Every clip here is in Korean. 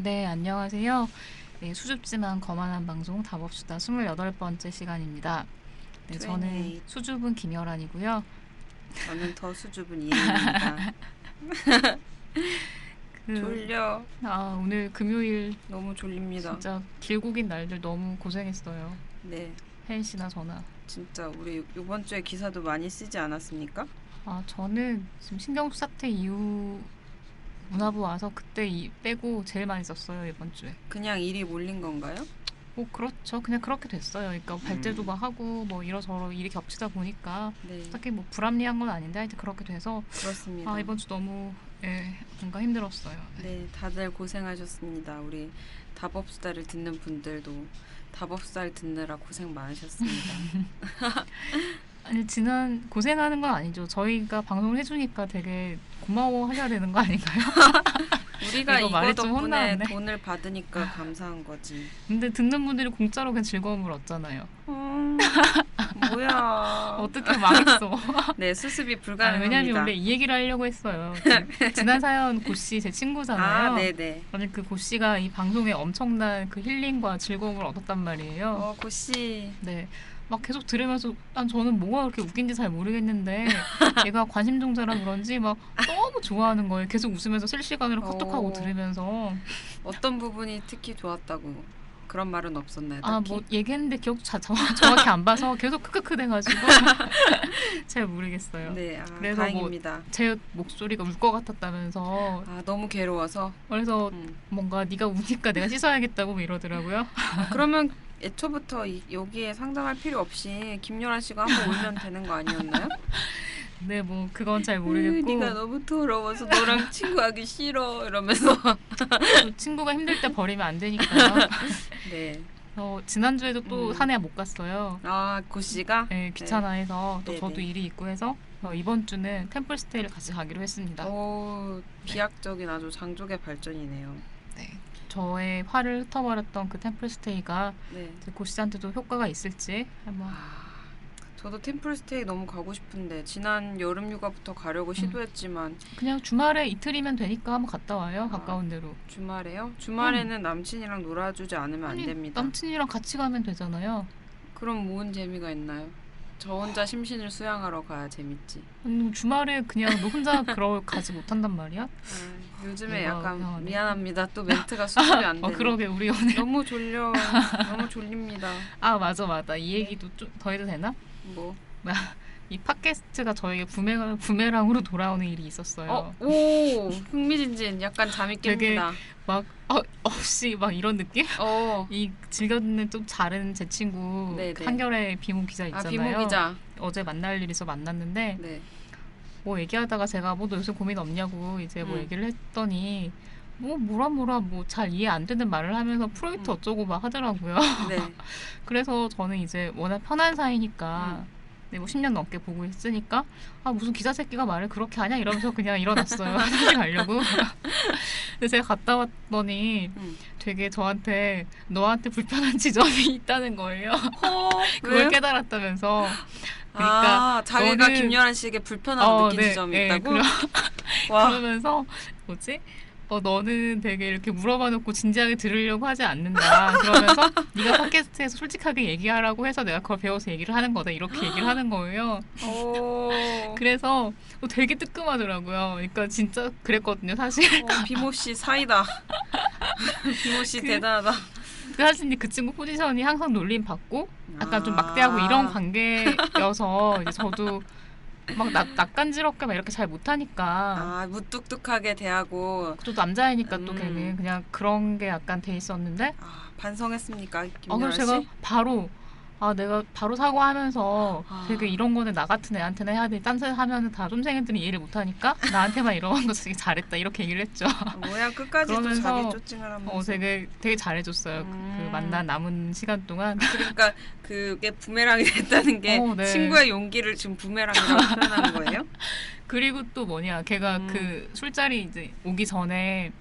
네, 안녕하세요. 네, 수줍지만 거만한 방송 답업수다 28번째 시간입니다. 네, 저는 28. 수줍은 김열아이고요. 저는 더 수줍은 이혜입니다. 졸려. 오늘 금요일 너무 졸립니다. 진짜 길고 긴 날들 너무 고생했어요. 네, 혜인 씨나 저나. 진짜 우리 이번 주에 기사도 많이 쓰지 않았습니까? 저는 지금 신경수 사태 이후 문화부 와서 그때 빼고 제일 많이 썼어요, 이번 주에. 그냥 일이 몰린 건가요? 그렇죠. 그냥 그렇게 됐어요. 그러니까 발제도 막 하고 뭐 이러저러 일이 겹치다 보니까 네, 딱히 뭐 불합리한 건 아닌데 하여튼 그렇게 돼서 그렇습니다. 이번 주 너무 뭔가 힘들었어요. 네, 다들 고생하셨습니다. 우리 답업수다를 듣는 분들도 답업수다를 듣느라 고생 많으셨습니다. 아니 지난 고생하는 건 아니죠. 저희가 방송을 해주니까 되게 고마워하셔야 되는 거 아닌가요? 우리가 이거 이거 말이 좀 덕분에 혼나는데. 돈을 받으니까 감사한 거지. 근데 듣는 분들이 공짜로 그냥 즐거움을 얻잖아요. 뭐야. 어떻게 망했어? 네, 수습이 왜냐면 불가능합니다. 원래 이 얘기를 하려고 했어요. 지난 사연 고씨 제 친구잖아요. 네네. 아니 그 고씨가 이 방송에 엄청난 그 힐링과 즐거움을 얻었단 말이에요. 고씨. 네. 막 계속 들으면서 저는 뭐가 그렇게 웃긴지 잘 모르겠는데 얘가 관심종자라 그런지 막 너무 좋아하는 거예요. 계속 웃으면서 실시간으로 카톡하고 들으면서. 어떤 부분이 특히 좋았다고 그런 말은 없었나요? 뭐 얘기했는데 기억 정확히 안 봐서 계속 크크크 돼가지고 잘 모르겠어요. 네, 그래서 다행입니다. 제 목소리가 울 것 같았다면서. 너무 괴로워서. 그래서 뭔가 네가 우니까 내가 씻어야겠다고 뭐 이러더라고요. 그러면 애초부터 여기에 상담할 필요 없이 김연아 씨가 한번 울면 되는 거 아니었나요? 네, 뭐 그건 잘 모르겠고. 네가 너무 더러워서 너랑 친구하기 싫어 이러면서. 친구가 힘들 때 버리면 안 되니까요. 네. 지난주에도 또 산에 못 갔어요. 고씨가? 네, 귀찮아해서 또 네네. 저도 일이 있고 해서 이번 주는 템플스테이를 같이 가기로 했습니다. 비약적인 아주 장족의 발전이네요. 네. 저의 화를 흩어버렸던 그 템플스테이가 네. 고씨한테도 효과가 있을지 한번. 저도 템플스테이 너무 가고 싶은데 지난 여름 휴가부터 가려고 시도했지만 그냥 주말에 이틀이면 되니까 한번 갔다 와요. 가까운 데로. 주말에요? 주말에는 남친이랑 놀아주지 않으면 안 됩니다. 남친이랑 같이 가면 되잖아요. 그럼 뭔 재미가 있나요? 저 혼자 심신을 수양하러 가야 재밌지. 주말에 그냥 너 혼자 가지 못한단 말이야? 요즘에 이거 약간 이상하네. 미안합니다. 또 멘트가 수습이 안 되네. 그러게 우리 오늘 너무 졸려. 너무 졸립니다. 맞아. 이 얘기도 좀 더 해도 되나? 뭐? 이 팟캐스트가 저에게 부메랑으로 돌아오는 일이 있었어요. 오, 흥미진진. 약간 잠이 되게 깹니다. 막 없이 막 이런 느낌? 이 즐겨듣는 좀 다른 제 친구 네네. 한겨레 비모 기자 있잖아요. 비모 기자. 어제 만날 일이 있어 만났는데 네. 뭐 얘기하다가 제가 너 요새 고민 없냐고 이제 뭐 얘기를 했더니 뭐라 잘 이해 안 되는 말을 하면서 프로젝트 어쩌고 막 하더라고요. 네. 그래서 저는 이제 워낙 편한 사이니까 네, 뭐 10년 넘게 보고 있으니까 무슨 기자 새끼가 말을 그렇게 하냐 이러면서 그냥 일어났어요. 화장실 가려고. 근데 제가 갔다 왔더니 되게 저한테 너한테 불편한 지점이 있다는 거예요. 그걸 왜요? 깨달았다면서. 그러니까 자기가 김연아 씨에게 불편하다고 느낀 지점이 있다고? 그러면서 너는 되게 이렇게 물어봐 놓고 진지하게 들으려고 하지 않는다. 그러면서 네가 팟캐스트에서 솔직하게 얘기하라고 해서 내가 그걸 배워서 얘기를 하는 거다. 이렇게 얘기를 하는 거예요. 그래서 되게 뜨끔하더라고요. 그러니까 진짜 그랬거든요, 사실. 비모 씨 사이다. 비모 씨 대단하다. 사실 그 친구 포지션이 항상 놀림 받고 약간 좀 막대하고 이런 관계여서 이제 저도 막 낯간지럽게 막 이렇게 잘 못하니까 무뚝뚝하게 대하고 또 남자이니까 또 걔는 그냥 그런 게 약간 돼 있었는데 반성했습니까 김연아 씨? 그래서 제가 내가 바로 사과하면서 되게 이런 거는 나 같은 애한테나 해야 돼. 딴 새 하면은 다 쫌생이들은 이해를 못하니까 나한테만 이런 거 되게 잘했다 이렇게 얘기를 했죠. 뭐야 끝까지 또 자기 쪼찡을 하면서 되게 잘해줬어요. 그 만난 남은 시간 동안. 그러니까 그게 부메랑이 됐다는 게 네. 친구의 용기를 지금 부메랑이라고 표현한 거예요? 그리고 또 걔가 그 술자리 이제 오기 전에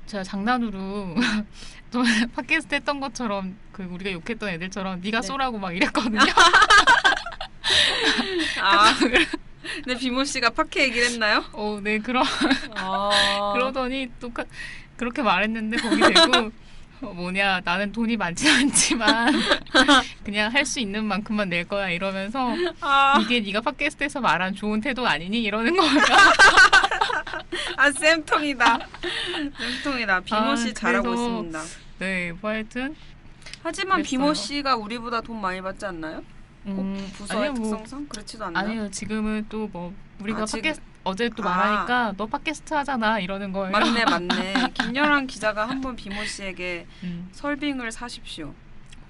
제가 장난으로 또 팟캐스트 했던 것처럼 우리가 욕했던 애들처럼 네가 쏘라고 막 이랬거든요. 근데 비모 씨가 팟캐 얘기를 했나요? 네, 그러더니 또 그렇게 말했는데 거기 대고 뭐냐 나는 돈이 많지 않지만 그냥 할 수 있는 만큼만 낼 거야 이러면서 이게 네가 팟캐스트에서 말한 좋은 태도 아니니 이러는 거야. 아 쌤통이다. 쌤통이다. 비모 씨 잘하고 그래서 있습니다. 네, 뭐 하여튼 하지만 그랬어요. 비모 씨가 우리보다 돈 많이 받지 않나요? 부서의 아니요, 뭐, 특성상 그렇지도 않나요? 아니요 지금은 또 뭐 우리가 지금- 팟캐스트 어제 또 아. 말하니까 너 팟캐스트 하잖아 이러는 거예요. 맞네. 김연아 기자가 한번 비모 씨에게 음. 설빙을 사십시오.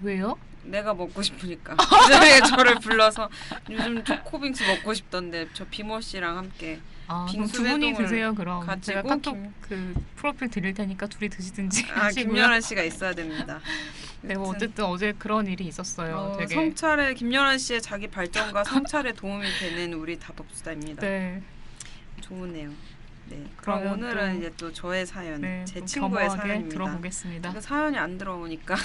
왜요? 내가 먹고 싶으니까. 그전에 저를 불러서 요즘 초코빙수 먹고 싶던데 저 비모 씨랑 함께 그럼 빙수 두 분이 회동을 드세요 그럼. 가지고 제가 카톡 그 프로필 드릴 테니까 둘이 드시든지 하시고요. 김연아 씨가 있어야 됩니다. 네, 뭐 어쨌든 어제 그런 일이 있었어요. 되게 성찰에 김연아 씨의 자기 발전과 성찰에 도움이 되는 우리 다법수다입니다. 네, 좋으네요. 네. 그럼 그러면 오늘은 또- 이제 또 저의 사연, 네, 제 또 친구의 겸허하게 사연입니다. 들어보겠습니다. 그 사연이 안 들어오니까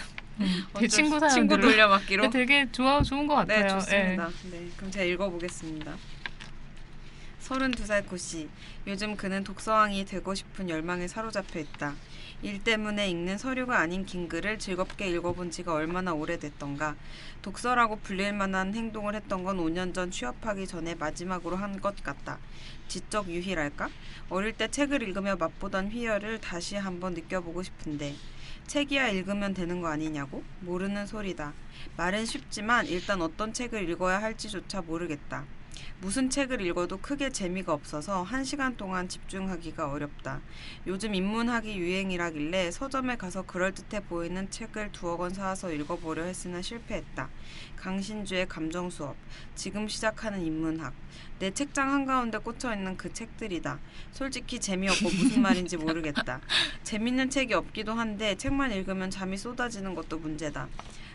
제 친구 사연 친구 돌려막기로. 되게 좋은 것 네, 같아요. 좋습니다. 네, 그럼 제가 읽어보겠습니다. 32살 고씨. 요즘 그는 독서왕이 되고 싶은 열망에 사로잡혀 있다. 일 때문에 읽는 서류가 아닌 긴 글을 즐겁게 읽어본 지가 얼마나 오래됐던가. 독서라고 불릴 만한 행동을 했던 건 5년 전 취업하기 전에 마지막으로 한 것 같다. 지적 유희랄까? 어릴 때 책을 읽으며 맛보던 희열을 다시 한번 느껴보고 싶은데 책이야 읽으면 되는 거 아니냐고? 모르는 소리다. 말은 쉽지만 일단 어떤 책을 읽어야 할지조차 모르겠다. 무슨 책을 읽어도 크게 재미가 없어서 1시간 동안 집중하기가 어렵다. 요즘 인문학이 유행이라길래 서점에 가서 그럴듯해 보이는 책을 2권 사서 읽어보려 했으나 실패했다. 강신주의 감정수업, 지금 시작하는 인문학, 내 책장 한가운데 꽂혀있는 그 책들이다. 솔직히 재미없고 무슨 말인지 모르겠다. 재밌는 책이 없기도 한데 책만 읽으면 잠이 쏟아지는 것도 문제다.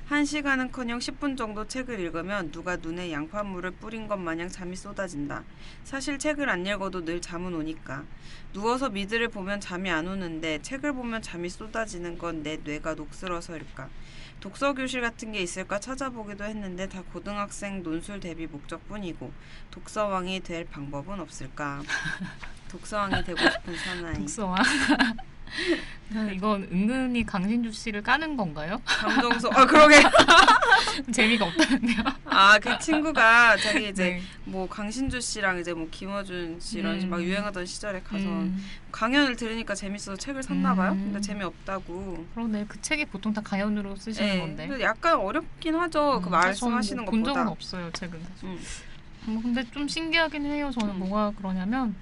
1시간은커녕 10분 정도 책을 읽으면 누가 눈에 양파물을 뿌린 것 마냥 잠이 쏟아진다. 사실 책을 안 읽어도 늘 잠은 오니까. 누워서 미드를 보면 잠이 안 오는데 책을 보면 잠이 쏟아지는 건 내 뇌가 녹슬어서일까. 독서교실 같은 게 있을까 찾아보기도 했는데 다 고등학생 논술 대비 목적뿐이고 독서왕이 될 방법은 없을까. 독서왕이 되고 싶은 사나이. 독서왕. 이건 은근히 강신주 씨를 까는 건가요? 감정소. 그러게. 재미가 없다는데요. 그 친구가 자기 이제 네. 뭐 강신주 씨랑 이제 뭐 김어준 씨 이런 막 유행하던 시절에 가서 강연을 들으니까 재밌어서 책을 샀나 봐요. 근데 재미없다고. 그러네. 그 책이 보통 다 강연으로 쓰시는 건데. 근데 약간 어렵긴 하죠. 그 말씀하시는 본 것보다. 적은 없어요. 책은. 근데 좀 신기하긴 해요. 저는 뭐가 그러냐면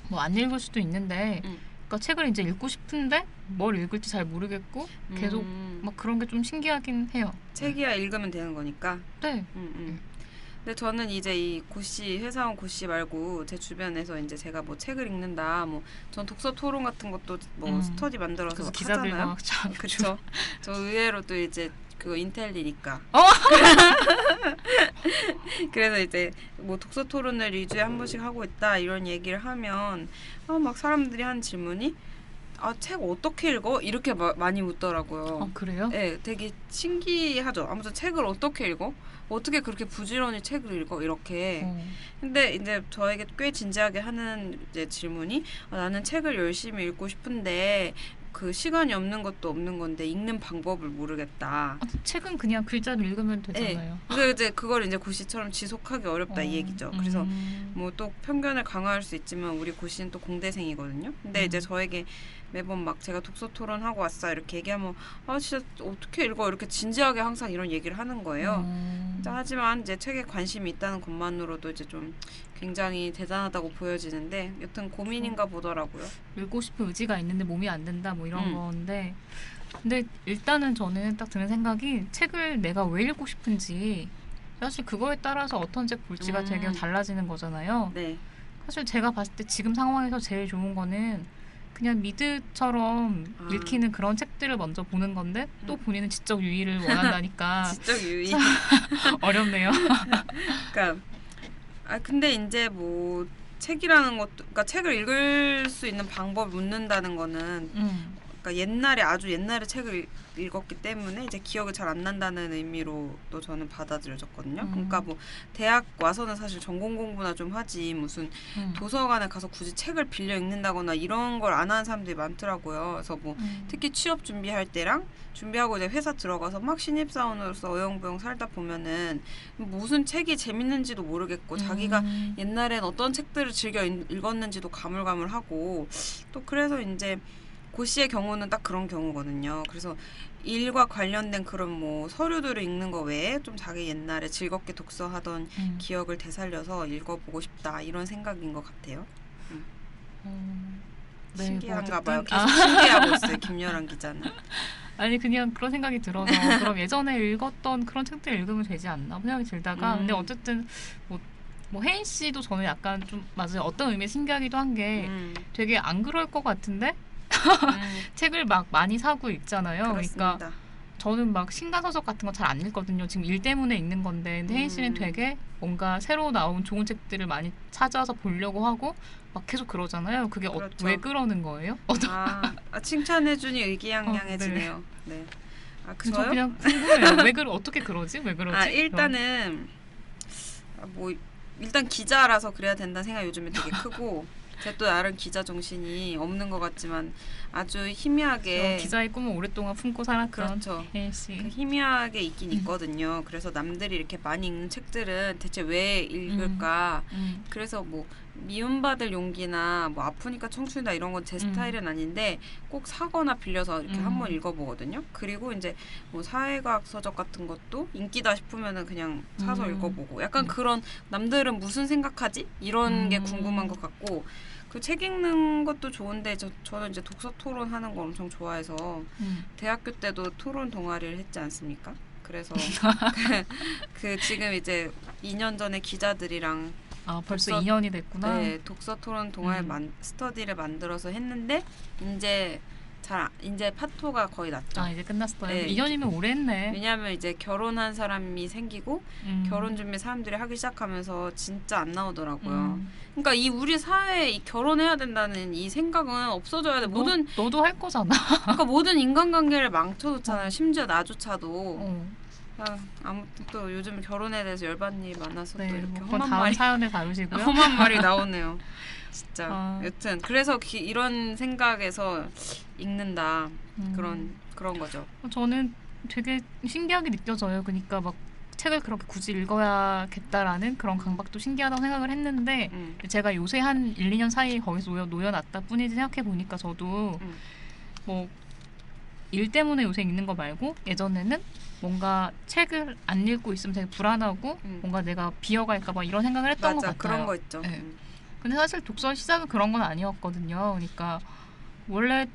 뭐 안 읽을 수도 있는데 그러니까 책을 이제 읽고 싶은데 뭘 읽을지 잘 모르겠고 계속 막 그런 게 좀 신기하긴 해요. 책이야 읽으면 되는 거니까. 네. 근데 저는 이제 이 고씨 회사원 고씨 말고 제 주변에서 이제 제가 뭐 책을 읽는다, 뭐 전 독서 토론 같은 것도 뭐 스터디 만들어서 그래서 하잖아요. 기자들과 그렇죠. 저 의외로 또 이제 그거 인텔리니까. 그래서 이제 뭐 독서 토론을 2주에 한 번씩 하고 있다 이런 얘기를 하면 막 사람들이 하는 질문이 책 어떻게 읽어? 이렇게 많이 묻더라고요. 그래요? 네, 되게 신기하죠. 아무튼 책을 어떻게 읽어? 어떻게 그렇게 부지런히 책을 읽어? 이렇게. 근데 이제 저에게 꽤 진지하게 하는 이제 질문이 나는 책을 열심히 읽고 싶은데 그 시간이 없는 것도 없는 건데 읽는 방법을 모르겠다. 책은 그냥 글자로 읽으면 되잖아요. 네. 근데 이제 그걸 이제 고시처럼 지속하기 어렵다 이 얘기죠. 그래서 뭐 또 편견을 강화할 수 있지만 우리 고시는 또 공대생이거든요. 근데 이제 저에게 매번 막 제가 독서 토론하고 왔어 이렇게 얘기하면 진짜 어떻게 읽어 이렇게 진지하게 항상 이런 얘기를 하는 거예요. 하지만 이제 책에 관심이 있다는 것만으로도 이제 좀 굉장히 대단하다고 보여지는데 여튼 고민인가 보더라고요. 읽고 싶은 의지가 있는데 몸이 안 된다 뭐 이런 건데 근데 일단은 저는 딱 드는 생각이 책을 내가 왜 읽고 싶은지 사실 그거에 따라서 어떤 책 볼지가 되게 달라지는 거잖아요. 네. 사실 제가 봤을 때 지금 상황에서 제일 좋은 거는 그냥 미드처럼 읽히는 그런 책들을 먼저 보는 건데 또 본인은 지적 유의를 원한다니까 지적 유의 어렵네요. 그러니까 근데 이제 뭐 책이라는 것도 그러니까 책을 읽을 수 있는 방법을 묻는다는 거는 그러니까 그러니까 옛날에 아주 옛날에 책을 읽었기 때문에 이제 기억이 잘 안 난다는 의미로 또 저는 받아들여졌거든요. 그러니까 뭐 대학 와서는 사실 전공 공부나 좀 하지 무슨 도서관에 가서 굳이 책을 빌려 읽는다거나 이런 걸 안 하는 사람들이 많더라고요. 그래서 뭐 특히 취업 준비할 때랑 준비하고 이제 회사 들어가서 막 신입사원으로서 어영부영 살다 보면은 무슨 책이 재밌는지도 모르겠고 자기가 옛날엔 어떤 책들을 즐겨 읽었는지도 가물가물하고 또 그래서 이제 고 씨의 경우는 딱 그런 경우거든요. 그래서 일과 관련된 그런 뭐 서류들을 읽는 거 외에 좀 자기 옛날에 즐겁게 독서하던 기억을 되살려서 읽어보고 싶다 이런 생각인 것 같아요. 네, 신기한가 뭐 봐요. 계속 신기하고 있어요. 김여란 기자는. 아니 그냥 그런 생각이 들어서 그럼 예전에 읽었던 그런 책들 읽으면 되지 않나 생각이 들다가 근데 어쨌든 뭐 혜인 씨도 저는 약간 좀 맞아요. 어떤 의미에 신기하기도 한 게 되게 안 그럴 것 같은데 책을 막 많이 사고 읽잖아요. 그렇습니다. 그러니까 저는 막 신간서적 같은 거 잘 안 읽거든요. 지금 일 때문에 읽는 건데 근데 혜인 씨는 되게 뭔가 새로 나온 좋은 책들을 많이 찾아서 보려고 하고 막 계속 그러잖아요. 그게 그렇죠. 왜 그러는 거예요? 칭찬해주니 의기양양해지네요. 네. 저 그냥 궁금해요. 어떻게 그러지? 왜 그러지? 일단은 뭐 일단 기자라서 그래야 된다는 생각이 요즘에 되게 크고 제가 또 나름 기자 정신이 없는 것 같지만 아주 희미하게 기자의 꿈을 오랫동안 품고 살았던 그렇죠. 혜인 씨. 희미하게 있긴 있거든요. 그래서 남들이 이렇게 많이 읽는 책들은 대체 왜 읽을까? 그래서 뭐 미움받을 용기나 뭐 아프니까 청춘이다 이런 건 제 스타일은 아닌데 꼭 사거나 빌려서 이렇게 한번 읽어보거든요. 그리고 이제 뭐 사회과학 서적 같은 것도 인기다 싶으면은 그냥 사서 읽어보고 약간 그런 남들은 무슨 생각하지? 이런 게 궁금한 것 같고 그 책 읽는 것도 좋은데 저는 이제 독서 토론하는 거 엄청 좋아해서 대학교 때도 토론 동아리를 했지 않습니까? 그래서 그 지금 이제 2년 전에 기자들이랑 벌써 2년이 됐구나. 네, 독서 토론 동아리 스터디를 만들어서 했는데 이제 파토가 거의 났죠. 이제 끝났어요. 네. 2년이면 오래 했네. 왜냐하면 이제 결혼한 사람이 생기고 결혼 준비 사람들이 하기 시작하면서 진짜 안 나오더라고요. 그러니까 우리 사회에 이 결혼해야 된다는 이 생각은 없어져야 돼. 너도 할 거잖아. 그러니까 모든 인간관계를 망쳐놓잖아요. 심지어 나조차도. 아무튼 또 요즘 결혼에 대해서 열받는 일이 많아서 또 이렇게 험한 다음 사연에 다루시고요. 험한 말이 나오네요. 진짜. 여튼 그래서 이런 생각에서 읽는다 그런 거죠. 저는 되게 신기하게 느껴져요. 그러니까 막 책을 그렇게 굳이 읽어야겠다라는 그런 강박도 신기하다고 생각을 했는데 제가 요새 한 1, 2년 사이에 거기서 놓여놨다 뿐이지 생각해 보니까 저도 뭐 일 때문에 요새 읽는 거 말고 예전에는 뭔가 책을 안 읽고 있으면 되게 불안하고 뭔가 내가 비어갈까 봐 이런 생각을 했던 것 같아요. 그런 거 있죠. 네. 근데 사실 독서 시작은 그런 건 아니었거든요. 그러니까 원래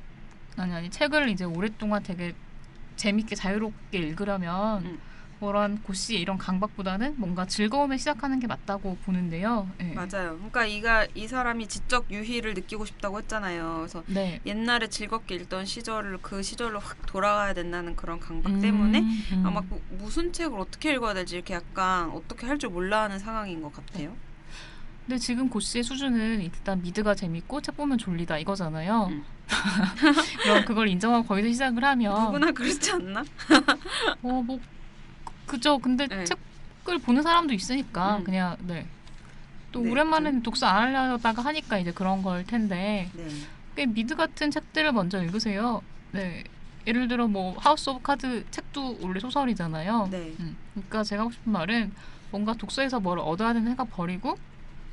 책을 이제 오랫동안 되게 재밌게 자유롭게 읽으려면 그런 고씨 이런 강박보다는 뭔가 즐거움에 시작하는 게 맞다고 보는데요. 네. 맞아요. 그러니까 이 사람이 지적 유희를 느끼고 싶다고 했잖아요. 그래서 옛날에 즐겁게 읽던 그 시절로 확 돌아가야 된다는 그런 강박 때문에 아마 무슨 책을 어떻게 읽어야 될지 이렇게 약간 어떻게 할 줄 몰라 하는 상황인 것 같아요. 근데 지금 고씨의 수준은 일단 미드가 재밌고 책 보면 졸리다 이거잖아요. 그럼 그걸 인정하고 거기서 시작을 하면 누구나 그렇지 않나? 뭐 그죠. 근데 책을 보는 사람도 있으니까 그냥 또 오랜만에 독서 안 하려다가 하니까 이제 그런 걸 텐데 꽤 미드 같은 책들을 먼저 읽으세요. 네. 예를 들어 뭐 하우스 오브 카드 책도 원래 소설이잖아요. 그러니까 제가 하고 싶은 말은 뭔가 독서에서 뭘 얻어야 되는 생각 버리고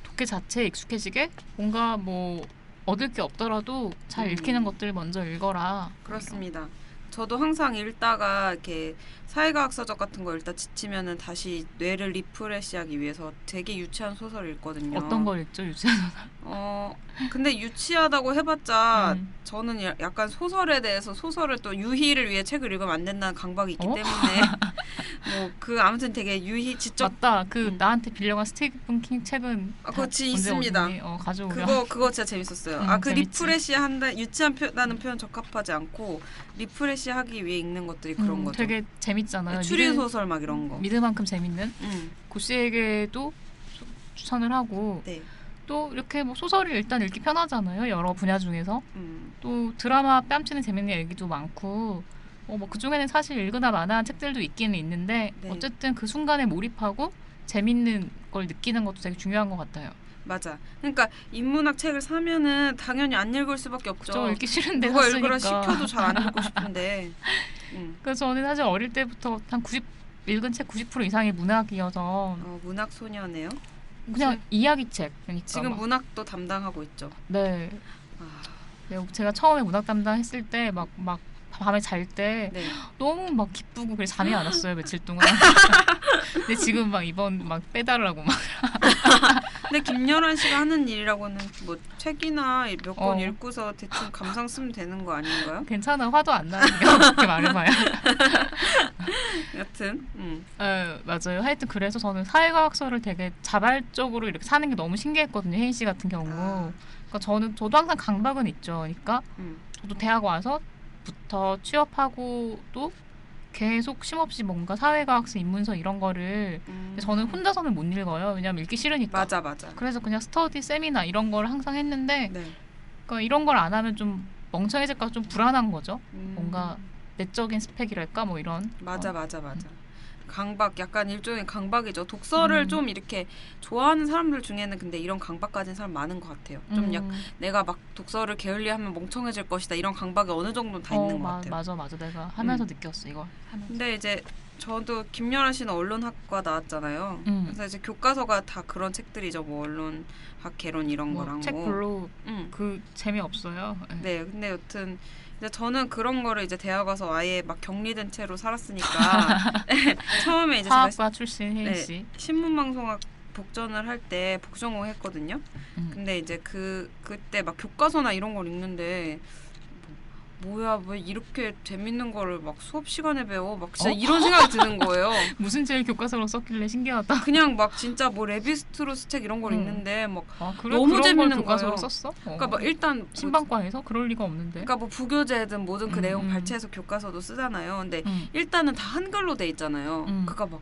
독해 자체에 익숙해지게 뭔가 뭐 얻을 게 없더라도 잘 읽히는 것들 먼저 읽어라. 그렇습니다. 저도 항상 읽다가 이렇게 사회과학 서적 같은 거 읽다 지치면은 다시 뇌를 리프레시하기 위해서 되게 유치한 소설을 읽거든요. 어떤 걸 읽죠, 유치한 소설? 근데 유치하다고 해봤자 저는 약간 소설에 대해서 소설을 또 유희를 위해 책을 읽으면 안 된다는 강박이 있기 때문에 아무튼 되게 지적 맞다. 나한테 빌려간 스티븐 킹 책은 그거 있습니다. 가져오려. 그거 진짜 재밌었어요. 리프레시한다 유치하다는 표현 적합하지 않고 리프레시하기 위해 읽는 것들이 그런 거죠. 되게 재밌잖아요. 추리 소설 막 이런 거. 미드만큼 재밌는. 고씨에게도 추천을 하고 또 이렇게 뭐 소설이 일단 읽기 편하잖아요. 여러 분야 중에서. 음. 또 드라마 뺨치는 재밌는 얘기도 많고 뭐 그중에는 사실 읽으나 마나한 책들도 있기는 있는데 네. 어쨌든 그 순간에 몰입하고 재밌는 걸 느끼는 것도 되게 중요한 것 같아요. 맞아. 그러니까 인문학 책을 사면은 당연히 안 읽을 수밖에 없죠. 저 읽기 싫은데 누가 샀으니까. 읽으라 시켜도 잘 안 읽고 싶은데. 그래서 저는 사실 어릴 때부터 한 90 읽은 책 90% 이상이 문학이어서 문학 소녀네요. 그냥 이야기책. 그러니까 지금 막. 문학도 담당하고 있죠. 네. 아, 네, 제가 처음에 문학 담당했을 때 막 밤에 잘 때 네. 너무 막 기쁘고 그래서 잠이 안 왔어요 며칠 동안. 근데 지금 막 이번 막 빼달라고 막. 근데 김연아 씨가 하는 일이라고는 뭐 책이나 몇 권 어. 읽고서 대충 감상 쓰면 되는 거 아닌가요? 괜찮아 화도 안 나는데요. 그렇게 말해봐요. 여튼 맞아요. 하여튼 그래서 저는 사회과학서를 되게 자발적으로 이렇게 사는 게 너무 신기했거든요. 혜인 씨 같은 경우. 아. 그러니까 저도 항상 강박은 있죠. 그러니까 저도 대학 와서부터 취업하고도 계속 쉼없이 뭔가 사회과학서, 인문서 이런 거를 저는 혼자서는 못 읽어요. 왜냐면 읽기 싫으니까. 맞아. 그래서 그냥 스터디, 세미나 이런 걸 항상 했는데 네. 그러니까 이런 걸 안 하면 좀 멍청해질까 좀 불안한 거죠. 음. 뭔가 내적인 스펙이랄까 뭐 이런. 맞아. 강박 약간 일종의 강박이죠. 독서를 좀 이렇게 좋아하는 사람들 중에는 근데 이런 강박 가진 사람 많은 것 같아요. 좀 내가 막 독서를 게을리하면 멍청해질 것이다 이런 강박이 어느 정도는 다 있는 것 같아요. 맞아. 내가 하면서 느꼈어 이걸. 하면서. 근데 이제 저도 김연아 씨는 언론학과 나왔잖아요. 그래서 이제 교과서가 다 그런 책들이죠. 뭐 언론학 개론 이런 뭐 거랑 책 뭐. 별로 그 재미 없어요. 네, 근데 여튼 이제 저는 그런 거를 이제 대학 와서 아예 막 격리된 채로 살았으니까 처음에 이제 사학과 출신 혜인 씨. 네, 신문방송학 복전을 할 때 복전공 했거든요. 근데 이제 그때 막 교과서나 이런 걸 읽는데 뭐야 왜 이렇게 재밌는 거를 막 수업 시간에 배워 막 진짜 이런 생각이 드는 거예요. 무슨 제일 교과서로 썼길래 신기하다. 그냥 막 진짜 뭐 레비스트로스 책 이런 걸 읽는데 막 그래? 너무 그런 재밌는 걸 교과서로 거예요. 썼어? 그러니까 막 일단 신방과에서 그럴 리가 없는데. 그러니까 뭐 부교재든 뭐든 그 내용 발췌해서 교과서도 쓰잖아요. 근데 일단은 다 한글로 돼 있잖아요. 그러니까 막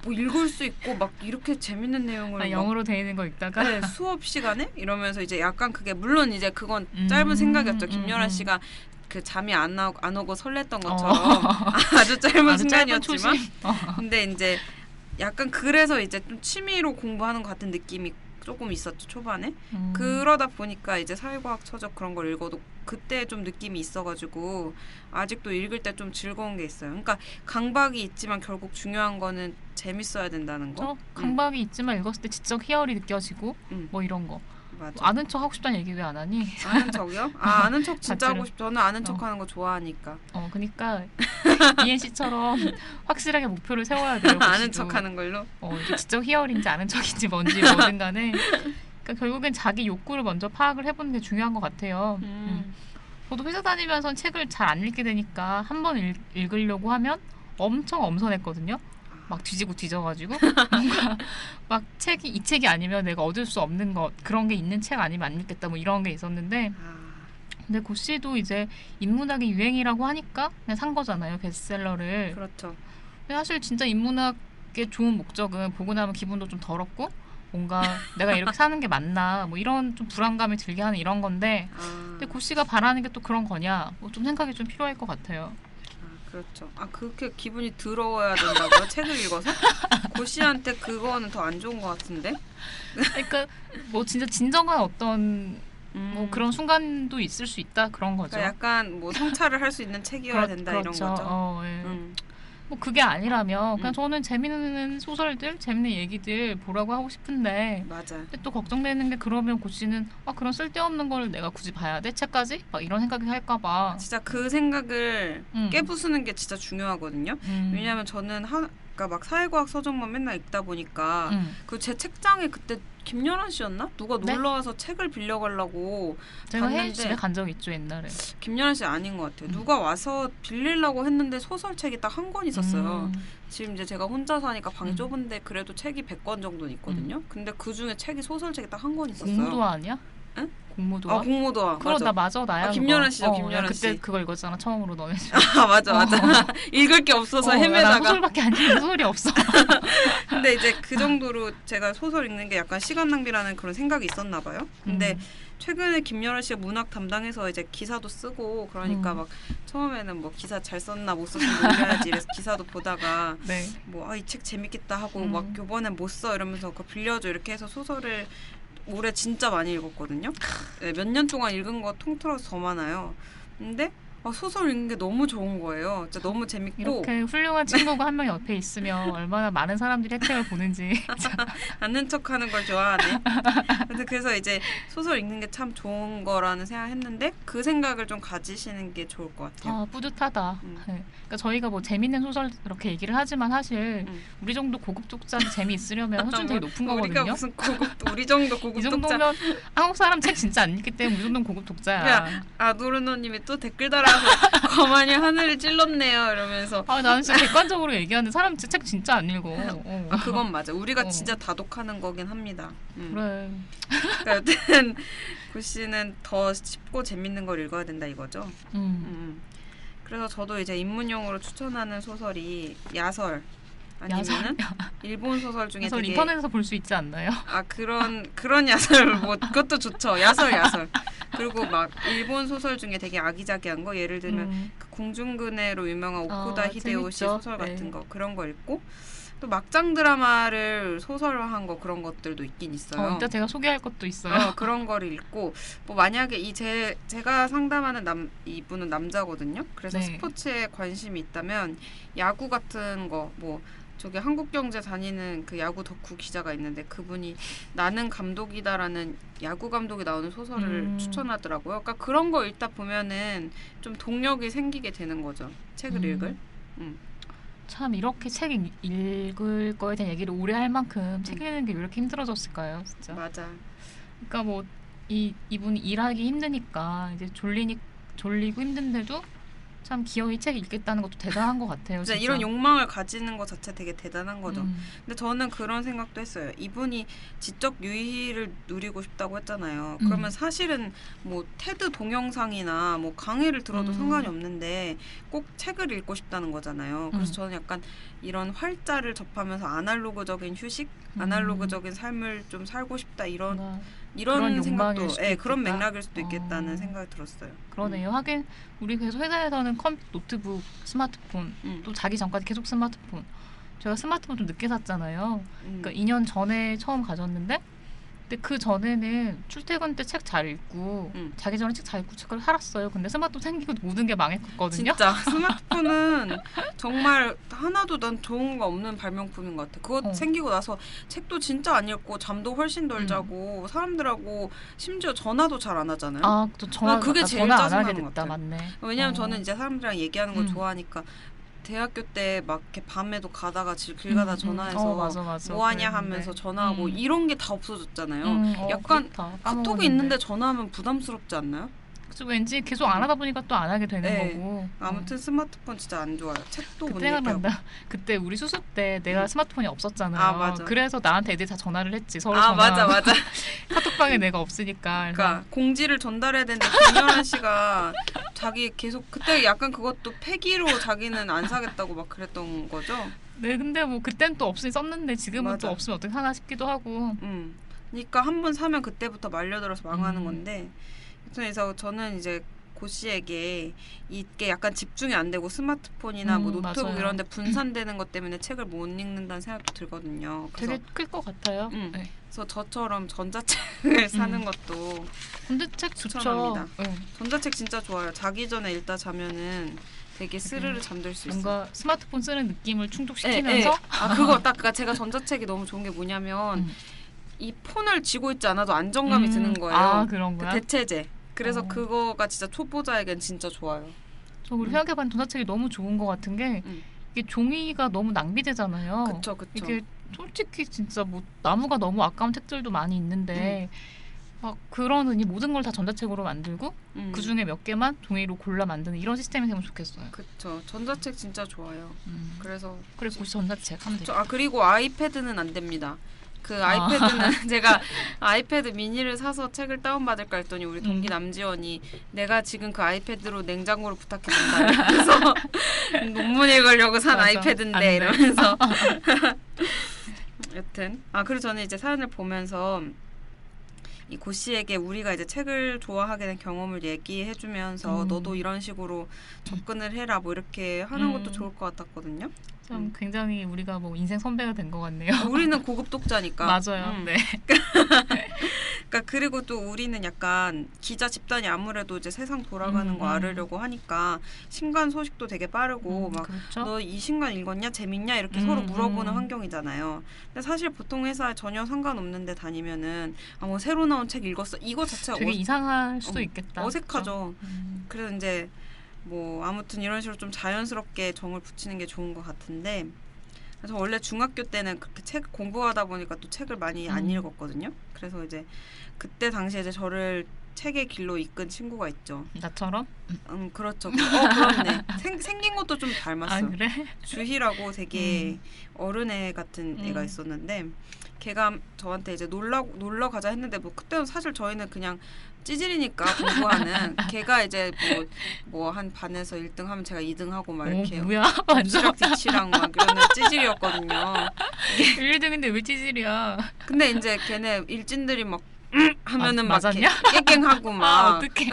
뭐 읽을 수 있고 막 이렇게 재밌는 내용을 영어로 돼 있는 거 읽다가 네, 수업 시간에 이러면서 이제 약간 그게 물론 이제 그건 짧은 생각이었죠. 김연아 씨가 그 잠이 안 오고 설렜던 것처럼 아주 짧은 순간이었지만 근데 이제 약간 그래서 이제 좀 취미로 공부하는 것 같은 느낌이 조금 있었죠 초반에. 그러다 보니까 이제 사회과학 서적 그런 걸 읽어도 그때 좀 느낌이 있어가지고 아직도 읽을 때 좀 즐거운 게 있어요. 그러니까 강박이 있지만 결국 중요한 거는 재밌어야 된다는 거. 강박이 있지만 읽었을 때 지적 희열이 느껴지고 뭐 이런 거. 맞아. 아는 척 하고 싶다는 얘기 왜 안 하니? 아는 척이요? 아는 척 진짜 하고 싶죠. 저는 아는 척 하는 거 좋아하니까. 그러니까 이엔 씨처럼 확실하게 목표를 세워야 돼요. 아는 척 하는 걸로? 이게 지적 희열인지 아는 척인지 뭔지 뭐든 간에 그러니까 결국엔 자기 욕구를 먼저 파악을 해보는 게 중요한 것 같아요. 저도 회사 다니면서 책을 잘 안 읽게 되니까 한 번 읽으려고 하면 엄청 엄선했거든요. 막 뒤지고 뒤져가지고 뭔가 막 이 책이 아니면 내가 얻을 수 없는 것 그런 게 있는 책 아니면 안 읽겠다 뭐 이런 게 있었는데 근데 고 씨도 이제 인문학이 유행이라고 하니까 그냥 산 거잖아요 베스트셀러를. 그렇죠. 근데 사실 진짜 인문학의 좋은 목적은 보고 나면 기분도 좀 더럽고 뭔가 내가 이렇게 사는 게 맞나 뭐 이런 좀 불안감이 들게 하는 이런 건데 근데 고 씨가 바라는 게 또 그런 거냐 뭐 좀 생각이 좀 필요할 것 같아요. 그렇죠. 그렇게 기분이 더러워야 된다고요? 책을 읽어서? 고 씨한테 그거는 더 안 좋은 것 같은데? 그러니까 뭐 진짜 진정한 어떤 뭐 그런 순간도 있을 수 있다 그런 거죠. 그러니까 약간 뭐 성찰을 할 수 있는 책이어야 된다 그렇죠. 이런 거죠. 예. 뭐 그게 아니라면 그냥 저는 재밌는 소설들, 재밌는 얘기들 보라고 하고 싶은데 맞아. 근데 또 걱정되는 게 그러면 고 씨는 그런 쓸데없는 걸 내가 굳이 봐야 돼? 책까지? 막 이런 생각이 할까 봐. 진짜 그 생각을 깨부수는 게 진짜 중요하거든요. 왜냐하면 저는 그러니까 막 사회과학 서적만 맨날 읽다 보니까 그 제 책장에 그때 김연아 씨였나? 누가 놀러와서 책을 빌려가려고 제가 봤는데 혜인 집에 간 적 있죠 옛날에. 김연아 씨 아닌 것 같아요. 누가 와서 빌리려고 했는데 소설책이 딱 한 권 있었어요. 지금 이제 제가 혼자 사니까 방이 좁은데 그래도 책이 100권 정도는 있거든요. 근데 그중에 책이 딱 한 권 있었어요. 공모도화 아니야? 응? 공모도화? 공모도화. 그거 나야. 김연아 씨죠. 김연아 씨. 그때 그걸 읽었잖아 처음으로 너네. 맞아. 읽을 게 없어서 헤매다가. 난 소설밖에 안 읽는 소설이 없어. 근데 근데 이제 그 정도로 제가 소설 읽는 게 약간 시간 낭비라는 그런 생각이 있었나 봐요. 근데 최근에 김연아 씨가 문학 담당해서 이제 기사도 쓰고 그러니까 막 처음에는 뭐 기사 잘 썼나 못 썼나 몰라야지 이래서 기사도 보다가 네. 뭐 이 책 재밌겠다 하고 막 요번엔 못 써 이러면서 그거 빌려줘 이렇게 해서 소설을 올해 진짜 많이 읽었거든요. 네, 몇 년 동안 읽은 거 통틀어서 더 많아요. 근데 소설 읽는 게 너무 좋은 거예요. 진짜 너무 재밌고 이렇게 훌륭한 친구가 한 명 옆에 있으면 얼마나 많은 사람들이 혜택을 보는지. 아는 척하는 걸 좋아하네. 그래서 이제 소설 읽는 게 참 좋은 거라는 생각했는데 그 생각을 좀 가지시는 게 좋을 것 같아요. 뿌듯하다. 네. 그러니까 저희가 뭐 재밌는 소설 이렇게 얘기를 하지만 사실 우리 정도 고급 독자는 재미있으려면 수준이 되게 높은 거거든요. 우리가 무슨 우리 정도 고급 이 독자. 정도면 한국 사람 책 진짜 안 읽기 때문에 우리 정도는 고급 독자야. 노르노님이 또 댓글 달아서 거만이 하늘을 찔렀네요 이러면서 나는 진짜 객관적으로 얘기하는데 사람 책 진짜 안 읽어. 그건 맞아. 우리가 진짜 다독하는 거긴 합니다. 그래. 그러니까 여튼 구씨는 더 쉽고 재밌는 걸 읽어야 된다 이거죠. 그래서 저도 이제 입문용으로 추천하는 소설이 야설 아니면은 일본 소설 중에 야설 되게 인터넷에서 볼 수 있지 않나요? 그런 야설 뭐 그것도 좋죠. 야설 그리고 막 일본 소설 중에 되게 아기자기한 거 예를 들면 그 궁중근해로 유명한 오쿠다 히데요시 재밌죠. 소설 같은 거 그런 거 읽고 또 막장 드라마를 소설화한 거 그런 것들도 있긴 있어요. 이따 제가 소개할 것도 있어요. 그런 거를 읽고 뭐 만약에 제가 상담하는 이분은 남자거든요. 그래서 스포츠에 관심이 있다면 야구 같은 거 뭐 저기 한국경제 다니는 그 야구 덕후 기자가 있는데 그분이 나는 감독이다라는 야구 감독이 나오는 소설을 추천하더라고요. 그러니까 그런 거 읽다 보면은 좀 동력이 생기게 되는 거죠. 책을 읽을. 참 이렇게 책 읽을 거에 대한 얘기를 오래 할 만큼 책 읽는 게 왜 이렇게 힘들어졌을까요, 진짜. 맞아. 그러니까 뭐 이분이 일하기 힘드니까 이제 졸리고 힘든데도 참 기어이 책 읽겠다는 것도 대단한 것 같아요. 진짜. 이런 욕망을 가지는 것 자체 되게 대단한 거죠. 근데 저는 그런 생각도 했어요. 이분이 지적 유희를 누리고 싶다고 했잖아요. 그러면 사실은 뭐 테드 동영상이나 뭐 강의를 들어도 상관이 없는데 꼭 책을 읽고 싶다는 거잖아요. 그래서 저는 약간 이런 활자를 접하면서 아날로그적인 휴식, 아날로그적인 삶을 좀 살고 싶다 이런 생각도 그런 맥락일 수도 있겠다는 생각이 들었어요. 그러네요. 하긴 우리 그래서 회사에서는 노트북, 스마트폰 또 자기 전까지 계속 스마트폰. 제가 스마트폰 좀 늦게 샀잖아요. 그러니까 2년 전에 처음 가졌는데 근데 그 전에는 출퇴근 때 책 잘 읽고 자기 전에 책 잘 읽고 책을 살았어요. 근데 스마트폰 생기고 모든 게 망했거든요. 진짜 스마트폰은 정말 하나도 난 좋은 거 없는 발명품인 것 같아. 그거 생기고 나서 책도 진짜 안 읽고 잠도 훨씬 덜 자고 사람들하고 심지어 전화도 잘 안 하잖아요. 또 그게 제일 전화 안 짜증나는 하게 것 됐다. 같아. 맞네. 왜냐면 저는 이제 사람들이랑 얘기하는 걸 좋아하니까 대학교 때 막 이렇게 밤에도 가다가 길 가다 전화해서 맞아. 뭐하냐 하면서 전화하고 이런 게 다 없어졌잖아요. 약간 카톡이 있는데 전화하면 부담스럽지 않나요? 그래서 왠지 계속 안 하다 보니까 또 안 하게 되는 거고. 아무튼 스마트폰 진짜 안 좋아요. 책도 못 그때 읽고. 생각난다. 그때 우리 수습 때 내가 스마트폰이 없었잖아요. 맞아. 그래서 나한테 애들이 다 전화를 했지. 서로 맞아. 카톡방에 내가 없으니까. 그러니까 공지를 전달해야 되는데 김연아 씨가 자기 계속 그때 약간 그것도 패기로 자기는 안 사겠다고 막 그랬던 거죠. 네, 근데 뭐 그땐 또 없으니 썼는데 지금은 또 없으면 어떻게 하나 싶기도 하고. 그러니까 한 번 사면 그때부터 말려들어서 망하는 건데. 그래서 저는 이제 고 씨에게 이게 약간 집중이 안 되고 스마트폰이나 뭐 노트북 맞아요. 이런 데 분산되는 것 때문에 책을 못 읽는다는 생각도 들거든요. 되게 클 것 같아요. 네. 그래서 저처럼 전자책을 사는 것도 전자책 추천합니다. 좋죠. 전자책 진짜 좋아요. 자기 전에 읽다 자면은 되게 스르르 잠들 수 있어요. 뭔가 스마트폰 쓰는 느낌을 충족시키면서 그러니까 제가 전자책이 너무 좋은 게 뭐냐면 이 폰을 쥐고 있지 않아도 안정감이 드는 거예요. 그런 거야? 그 대체제. 그래서 그거가 진짜 초보자에겐 진짜 좋아요. 저 우리 생각해봤는데 전자책이 너무 좋은 것 같은 게 이게 종이가 너무 낭비되잖아요. 그쵸. 이게 솔직히 진짜 뭐 나무가 너무 아까운 책들도 많이 있는데 막 그러느니 모든 걸 다 전자책으로 만들고 그 중에 몇 개만 종이로 골라 만드는 이런 시스템이 되면 좋겠어요. 그쵸. 전자책 진짜 좋아요. 그래서 혹시 전자책 하면 되죠. 그리고 아이패드는 안 됩니다. 그 아이패드는 제가 아이패드 미니를 사서 책을 다운받을까 했더니 우리 동기 남지원이 내가 지금 그 아이패드로 냉장고를 부탁했단다. 그래서 논문 읽으려고 산 아이패드인데 이러면서 여튼 그리고 저는 이제 사연을 보면서 이 고 씨에게 우리가 이제 책을 좋아하게 된 경험을 얘기해주면서 너도 이런 식으로 접근을 해라 뭐 이렇게 하는 것도 좋을 것 같았거든요. 참 굉장히 우리가 뭐 인생 선배가 된 것 같네요. 우리는 고급 독자니까. 맞아요. 네. 그러니까 그리고 또 우리는 약간 기자 집단이 아무래도 이제 세상 돌아가는 거 알으려고 하니까 신간 소식도 되게 빠르고 막 그렇죠? 너 이 신간 읽었냐 재밌냐 이렇게 서로 물어보는 환경이잖아요. 근데 사실 보통 회사에 전혀 상관없는데 다니면은 뭐 새로 나온 책 읽었어 이거 자체가 되게 이상할 수도 있겠다. 어색하죠. 그래서 이제 뭐 아무튼 이런 식으로 좀 자연스럽게 정을 붙이는 게 좋은 것 같은데 저 원래 중학교 때는 그렇게 책 공부하다 보니까 또 책을 많이 안 읽었거든요. 그래서 이제 그때 당시에 이제 저를 책의 길로 이끈 친구가 있죠. 나처럼? 그렇죠. 그렇네. 생긴 것도 좀 닮았어. 그래? 주희라고 되게 어른애 같은 애가 있었는데 걔가 저한테 이제 놀러 가자 했는데 뭐 그때는 사실 저희는 그냥 찌질이니까 공부하는 걔가 이제 뭐 한 반에서 1등 하면 제가 2등 하고 막 이렇게 뭐야? 완전 엎치락 뒤치락 막 이러는 찌질이었거든요. 1등인데 왜 찌질이야? 근데 이제 걔네 일진들이 막 하면은 막 맞았냐? 깨갱하고 막 어떡해.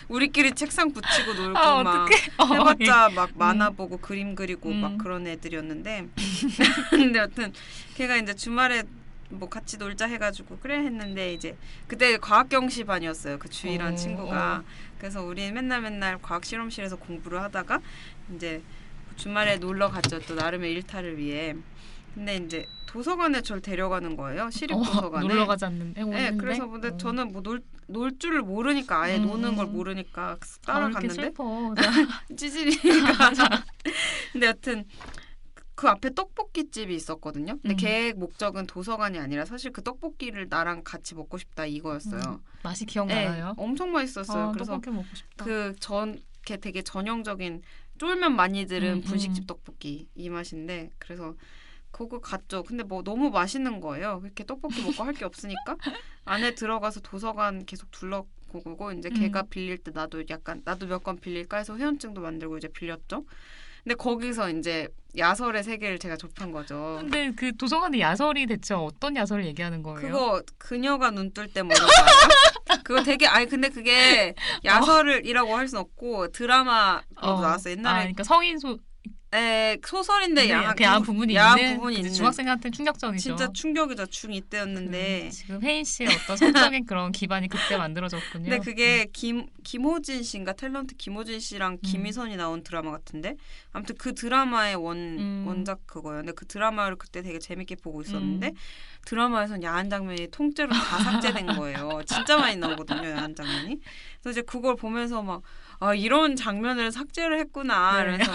우리끼리 책상 붙이고 놀고 막 어떡해. 해봤자 막 만화 보고 그림 그리고 막 그런 애들이었는데 근데 여튼 걔가 이제 주말에 뭐 같이 놀자 해가지고 그래 했는데 이제 그때 과학경시반이었어요. 그 주희란 친구가. 그래서 우리 맨날 과학 실험실에서 공부를 하다가 이제 주말에 놀러 갔죠. 또 나름의 일탈을 위해. 근데 이제 도서관에 저를 데려가는 거예요. 시립 도서관에. 놀러 가지 않는데? 네, 그래서 근데 저는 뭐 놀 줄을 모르니까 아예 노는 걸 모르니까 따라갔는데 찌질이니까. 근데 여튼 그 앞에 떡볶이 집이 있었거든요. 근데 걔 목적은 도서관이 아니라 사실 그 떡볶이를 나랑 같이 먹고 싶다 이거였어요. 맛이 기억나요? 네, 엄청 맛있었어요. 그래서 떡볶이 먹고 싶다. 걔 되게 전형적인 쫄면 많이 들은 분식집 떡볶이 이 맛인데 그래서 그거 갔죠. 근데 뭐 너무 맛있는 거예요. 그렇게 떡볶이 먹고 할 게 없으니까 안에 들어가서 도서관 계속 둘러보고 이제 걔가 빌릴 때 나도 몇 권 빌릴까 해서 회원증도 만들고 이제 빌렸죠. 근데 거기서 이제 야설의 세계를 제가 접한 거죠. 근데 그 도서관의 야설이 대체 어떤 야설을 얘기하는 거예요? 그거 그녀가 눈 뜰 때 뭐 이런 거 알아? 그거 되게 근데 그게 야설이라고 할 순 없고 드라마로 나왔어 옛날에. 그러니까 성인 소설인데 야한 부분이 있는 중학생한테는 충격적이죠. 진짜 충격이죠. 중2 때였는데 지금 혜인 씨의 어떤 성적인 그런 기반이 그때 만들어졌군요. 근데 그게 김호진 씨인가 탤런트 김호진 씨랑 김희선이 나온 드라마 같은데 아무튼 그 드라마의 원작 그거예요. 근데 그 드라마를 그때 되게 재밌게 보고 있었는데 드라마에선 야한 장면이 통째로 다 삭제된 거예요. 진짜 많이 나오거든요. 야한 장면이. 그래서 이제 그걸 보면서 막 이런 장면을 삭제를 했구나. 네. 그래서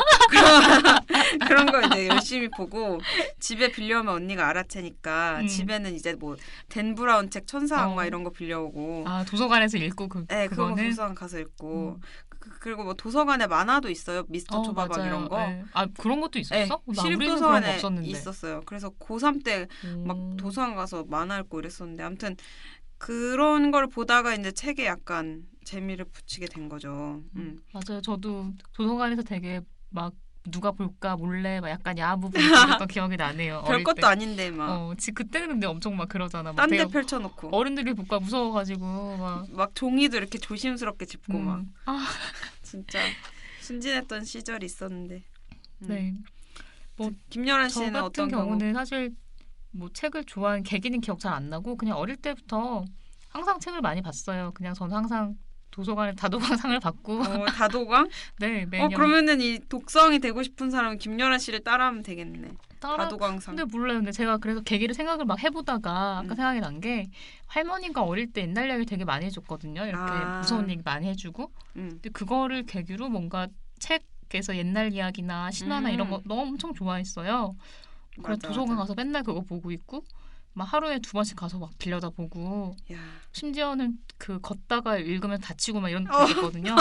그런 거 이제 열심히 보고 집에 빌려오면 언니가 알아채니까 집에는 이제 뭐 댄 브라운 책 천사 악마 이런 거 빌려오고 도서관에서 읽고 그거 도서관 가서 읽고 그리고 뭐 도서관에 만화도 있어요. 미스터 초밥왕 이런 거. 네. 그런 것도 있었어? 시립도서관에 있었어요. 그래서 고3 때 막 도서관 가서 만화 읽고 이랬었는데 아무튼 그런 걸 보다가 이제 책에 약간 재미를 붙이게 된 거죠. 맞아요. 저도 도서관에서 되게 막 누가 볼까 몰래 막 약간 야한 부분 있었던 기억이 나네요. 별것도 아닌데 막. 그때는 근데 엄청 막 그러잖아. 딴 데 펼쳐놓고. 어른들이 볼까 무서워가지고 막 종이도 이렇게 조심스럽게 짚고 막. 진짜 순진했던 시절이 있었는데. 네. 뭐 김연아 씨는 어떤 경우는 사실 뭐 책을 좋아하는 계기는 기억 잘 안 나고 그냥 어릴 때부터 항상 책을 많이 봤어요. 그냥 저는 항상 도서관에 다도강상을 받고. 다도강? 네, 매년. 그러면은 이 독서왕이 되고 싶은 사람은 김연아 씨를 따라하면 되겠네. 다도강상. 근데 몰라요. 근데 제가 그래서 계기를 생각을 막 해보다가 아까 생각이 난 게 할머니가 어릴 때 옛날 이야기를 되게 많이 해줬거든요. 이렇게 무서운 얘기 많이 해주고. 근데 그거를 계기로 뭔가 책에서 옛날 이야기나 신화나 이런 거 너무 엄청 좋아했어요. 그래서 도서관 가서 맨날 그거 보고 있고 막 하루에 2번씩 가서 막 빌려다 보고 심지어는 그 걷다가 읽으면 다치고 막 이런 데 있거든요.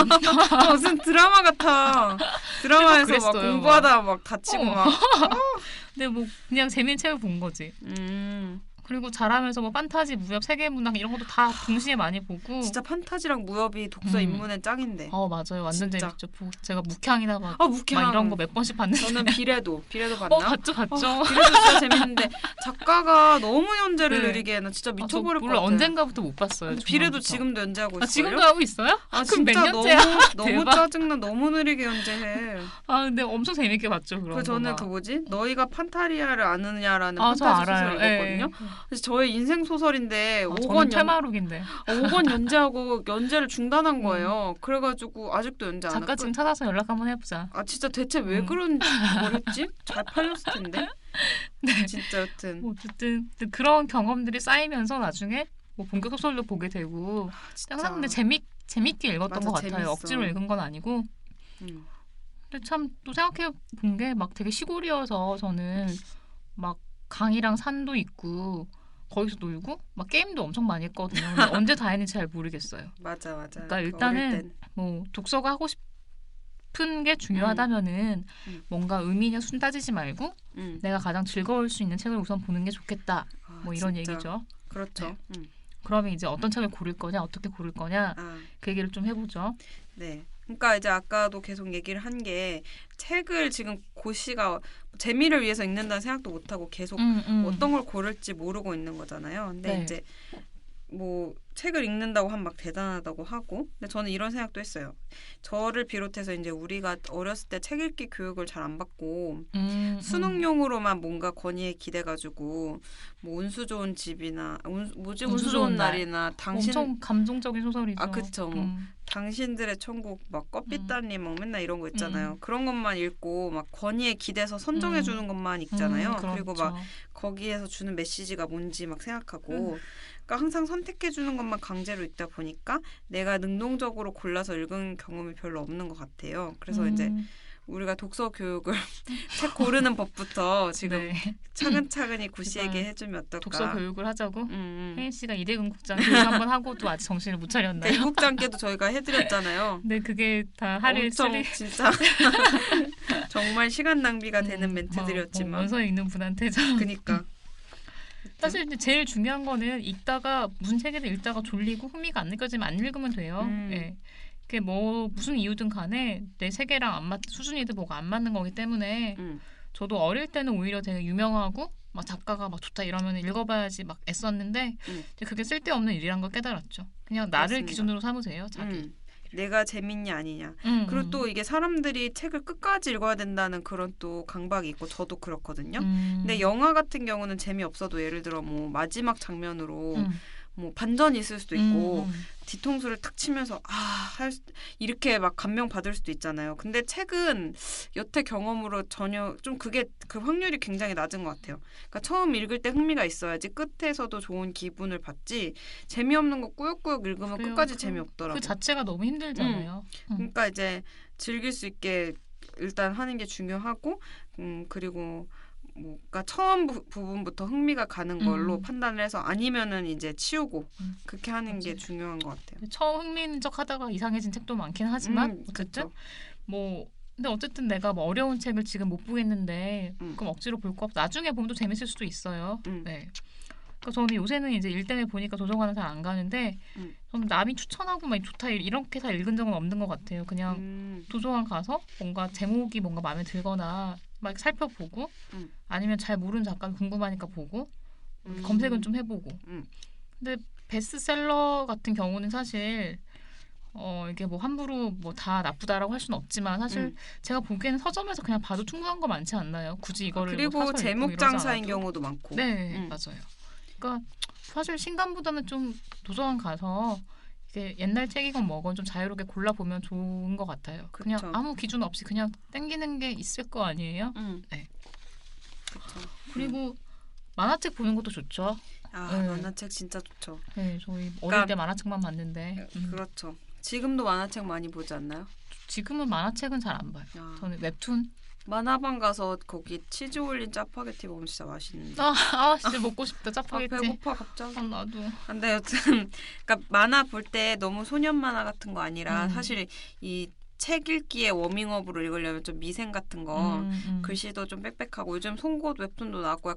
무슨 드라마 같아. 드라마에서 막 공부하다가 막 다치고 막. 근데 뭐 그냥 재밌는 책을 본 거지. 그리고 자라면서 뭐 판타지, 무협, 세계문학 이런 것도 다 동시에 많이 보고. 진짜 판타지랑 무협이 독서 입문엔 짱인데. 맞아요. 완전 재밌죠. 제가 묵향이나 막, 묵향. 막 이런 거 몇 번씩 봤는데. 저는 비례도 봤나? 봤죠. 비례도 진짜 재밌는데 자꾸 작가가 너무 연재를 네. 느리게 해. 나 진짜 저 미쳐버릴 것 물론 같아. 언젠가부터 못 봤어요. 근데 비례도 중간부터. 지금도 연재하고 있어요. 지금도 하고 있어요? 아 그럼 몇 진짜 년째야? 너무 대박. 짜증나. 너무 느리게 연재해. 근데 엄청 재밌게 봤죠 그런 그래서 저는 거. 그 뭐지? 너희가 판타리아를 아느냐라는 저 판타지 알아요. 소설 읽었거든요. 그래서 저의 인생 소설인데 저는 5권 퇴마록인데 5권 연재하고 연재를 중단한 거예요. 그래가지고 아직도 연재 안 작가 하고. 지금 찾아서 연락 한번 해보자. 진짜 대체 왜 그런 걸 했지? 잘 팔렸을 텐데. 네. 진짜 여튼. 뭐 어쨌든 그런 경험들이 쌓이면서 나중에 뭐 본격 소설도 보게 되고 진짜. 항상 근데 재밌게 읽었던 맞아, 것 같아요. 재밌어. 억지로 읽은 건 아니고. 음. 근데 참 또 생각해 본 게 막 되게 시골이어서 저는 막 강이랑 산도 있고 거기서 놀고 막 게임도 엄청 많이 했거든요. 근데 언제 다 했는지 잘 모르겠어요. 맞아. 그러니까 그 일단은 어릴 땐. 뭐 독서가 하고 싶은 게 중요하다면은 뭔가 의미냐 순 따지지 말고 내가 가장 즐거울 수 있는 책을 우선 보는 게 좋겠다. 뭐 이런 진짜. 얘기죠. 그렇죠. 그러면 이제 어떤 책을 고를 거냐, 어떻게 고를 거냐 그 얘기를 좀 해보죠. 네. 그러니까 이제 아까도 계속 얘기를 한 게 책을 지금 고시가 재미를 위해서 읽는다는 생각도 못 하고 계속 어떤 걸 고를지 모르고 있는 거잖아요. 근데 네. 이제 뭐 책을 읽는다고 하면 막 대단하다고 하고, 근데 저는 이런 생각도 했어요. 저를 비롯해서 이제 우리가 어렸을 때 책 읽기 교육을 잘 안 받고 수능용으로만 뭔가 권위에 기대가지고 뭐 운수 좋은 집이나 운수 좋은 날이나 당신 엄청 감동적인 소설이죠. 그쵸. 뭐 당신들의 천국 막 껍빛단리 막 맨날 이런 거 있잖아요. 그런 것만 읽고 막 권위에 기대서 선정해 주는 것만 읽잖아요. 그리고 막 거기에서 주는 메시지가 뭔지 막 생각하고 그러니까 항상 선택해 주는 것만 강제로 읽다 보니까 내가 능동적으로 골라서 읽은 경험이 별로 없는 것 같아요. 그래서 이제 우리가 독서 교육을 책 고르는 법부터 지금 차근차근히 구시에게 해주면 어떨까. 독서 교육을 하자고? 혜인 씨가 이대근 국장 교육 한번 하고도 아직 정신을 못 차렸나요? 이 국장께도 저희가 해드렸잖아요. 네, 그게 다 하릴 엄청 쓰리. 진짜 정말 시간 낭비가 되는 멘트들이었지만 원서 읽는 분한테 그니까 사실 이제 제일 중요한 거는 읽다가 무슨 책이든 읽다가 졸리고 흥미가 안 느껴지면 안 읽으면 돼요. 예. 그게 뭐 무슨 이유든 간에 내 세계랑 안 맞, 수준이든 뭐가 안 맞는 거기 때문에 저도 어릴 때는 오히려 되게 유명하고 막 작가가 막 좋다 이러면 읽어봐야지 막 애썼는데 이제 그게 쓸데없는 일이란 걸 깨달았죠. 그냥 나를 그렇습니다. 기준으로 삼으세요. 자기. 내가 재밌냐 아니냐. 그리고 또 이게 사람들이 책을 끝까지 읽어야 된다는 그런 또 강박이 있고 저도 그렇거든요. 근데 영화 같은 경우는 재미없어도 예를 들어 뭐 마지막 장면으로 뭐 반전이 있을 수도 있고 뒤통수를 탁 치면서 이렇게 막 감명 받을 수도 있잖아요. 근데 책은 여태 경험으로 전혀 좀 그게 그 확률이 굉장히 낮은 것 같아요. 그러니까 처음 읽을 때 흥미가 있어야지 끝에서도 좋은 기분을 받지 재미없는 거 꾸역꾸역 읽으면 끝까지 재미없더라고요. 그 자체가 너무 힘들잖아요. 그러니까 이제 즐길 수 있게 일단 하는 게 중요하고 그리고 뭐가 처음 부분부터 흥미가 가는 걸로 판단을 해서 아니면은 이제 치우고 그렇게 하는 게 중요한 것 같아요. 처음 흥미있는 척 하다가 이상해진 책도 많긴 하지만 어쨌든 그쵸. 뭐 근데 어쨌든 내가 뭐 어려운 책을 지금 못 보겠는데 그럼 억지로 볼 거 없어. 나중에 보면 또 재밌을 수도 있어요. 네. 그러니까 저는 요새는 이제 일 때문에 보니까 도서관은 잘 안 가는데 저는 남이 추천하고 막 좋다 이렇게 다 읽은 적은 없는 것 같아요. 그냥 도서관 가서 뭔가 제목이 뭔가 마음에 들거나 막 살펴보고 아니면 잘 모르는 작가 궁금하니까 보고 검색은 좀 해보고 근데 베스트셀러 같은 경우는 사실 이게 뭐 함부로 뭐 다 나쁘다라고 할 수는 없지만 사실 제가 보기에는 서점에서 그냥 봐도 충분한 거 많지 않나요? 굳이 이거를 그리고 뭐 사서 제목 읽고 장사인 이러지 않아도. 경우도 많고. 네, 맞아요. 그러니까 사실 신간보다는 좀 도서관 가서 이게 옛날 책이건 뭐건 좀 자유롭게 골라보면 좋은 것 같아요. 그냥 그쵸. 아무 기준 없이 그냥 땡기는 게 있을 거 아니에요? 네. 그쵸. 그리고 만화책 보는 것도 좋죠. 네. 만화책 진짜 좋죠. 네, 저희 어릴 때 만화책만 봤는데. 그렇죠. 지금도 만화책 많이 보지 않나요? 지금은 만화책은 잘 안 봐요. 저는 웹툰. 만화방 가서 거기 치즈 올린 짜파게티 먹으면 진짜 맛있는데. 진짜 먹고 싶다 짜파게티. 배고파 갑자기. 나도. 근데 여튼 그러니까 만화 볼 때 너무 소년 만화 같은 거 아니라 사실 이 책 읽기에 워밍업으로 읽으려면 좀 미생 같은 거 글씨도 좀 빽빽하고 요즘 송곳 웹툰도 나왔고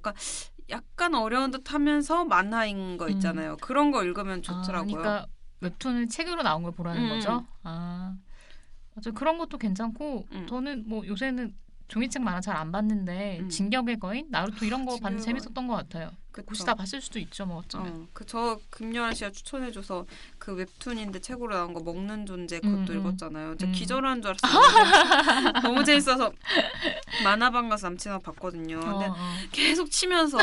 약간 어려운 듯 하면서 만화인 거 있잖아요. 그런 거 읽으면 좋더라고요. 그러니까 웹툰을 책으로 나온 걸 보라는 거죠? 맞아. 그런 것도 괜찮고 저는 뭐 요새는 종이책 만화 잘 안 봤는데 진격의 거인, 나루토 이런 거 봤는데 진격의 재밌었던 것 같아요. 혹시 다 봤을 수도 있죠, 뭐 어쩌면. 저 김요한 씨가 추천해줘서 그 웹툰인데 책으로 나온 거 먹는 존재 그것도 읽었잖아요. 진짜 기절하는 줄 알았어요. 너무 재밌어서 만화방 가서 남친하고 봤거든요. 근데 계속 치면서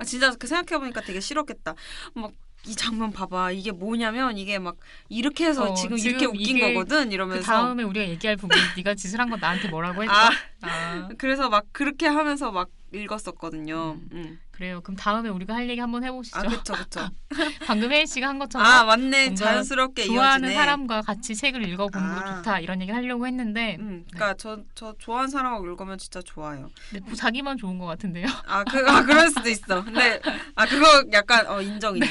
진짜 그 생각해보니까 되게 싫었겠다. 막 이 장면 봐봐. 이게 뭐냐면 이게 막 이렇게 해서 지금 이렇게 웃긴 거거든 이러면서 그 다음에 우리가 얘기할 부분 네가 짓을 한 거 나한테 뭐라고 했죠? 그래서 막 그렇게 하면서 막 읽었었거든요. 그래요. 그럼 다음에 우리가 할 얘기 한번 해보시죠. 그쵸. 방금 혜인 씨가 한 것처럼 맞네. 자연스럽게 좋아하는 이어지네. 사람과 같이 책을 읽어보는 거 좋다 이런 얘기를 하려고 했는데 그러니까 저 좋아하는 사람하고 읽으면 진짜 좋아요. 근데 뭐 자기만 좋은 것 같은데요. 그럴 수도 있어. 근데 그거 약간 인정. 네.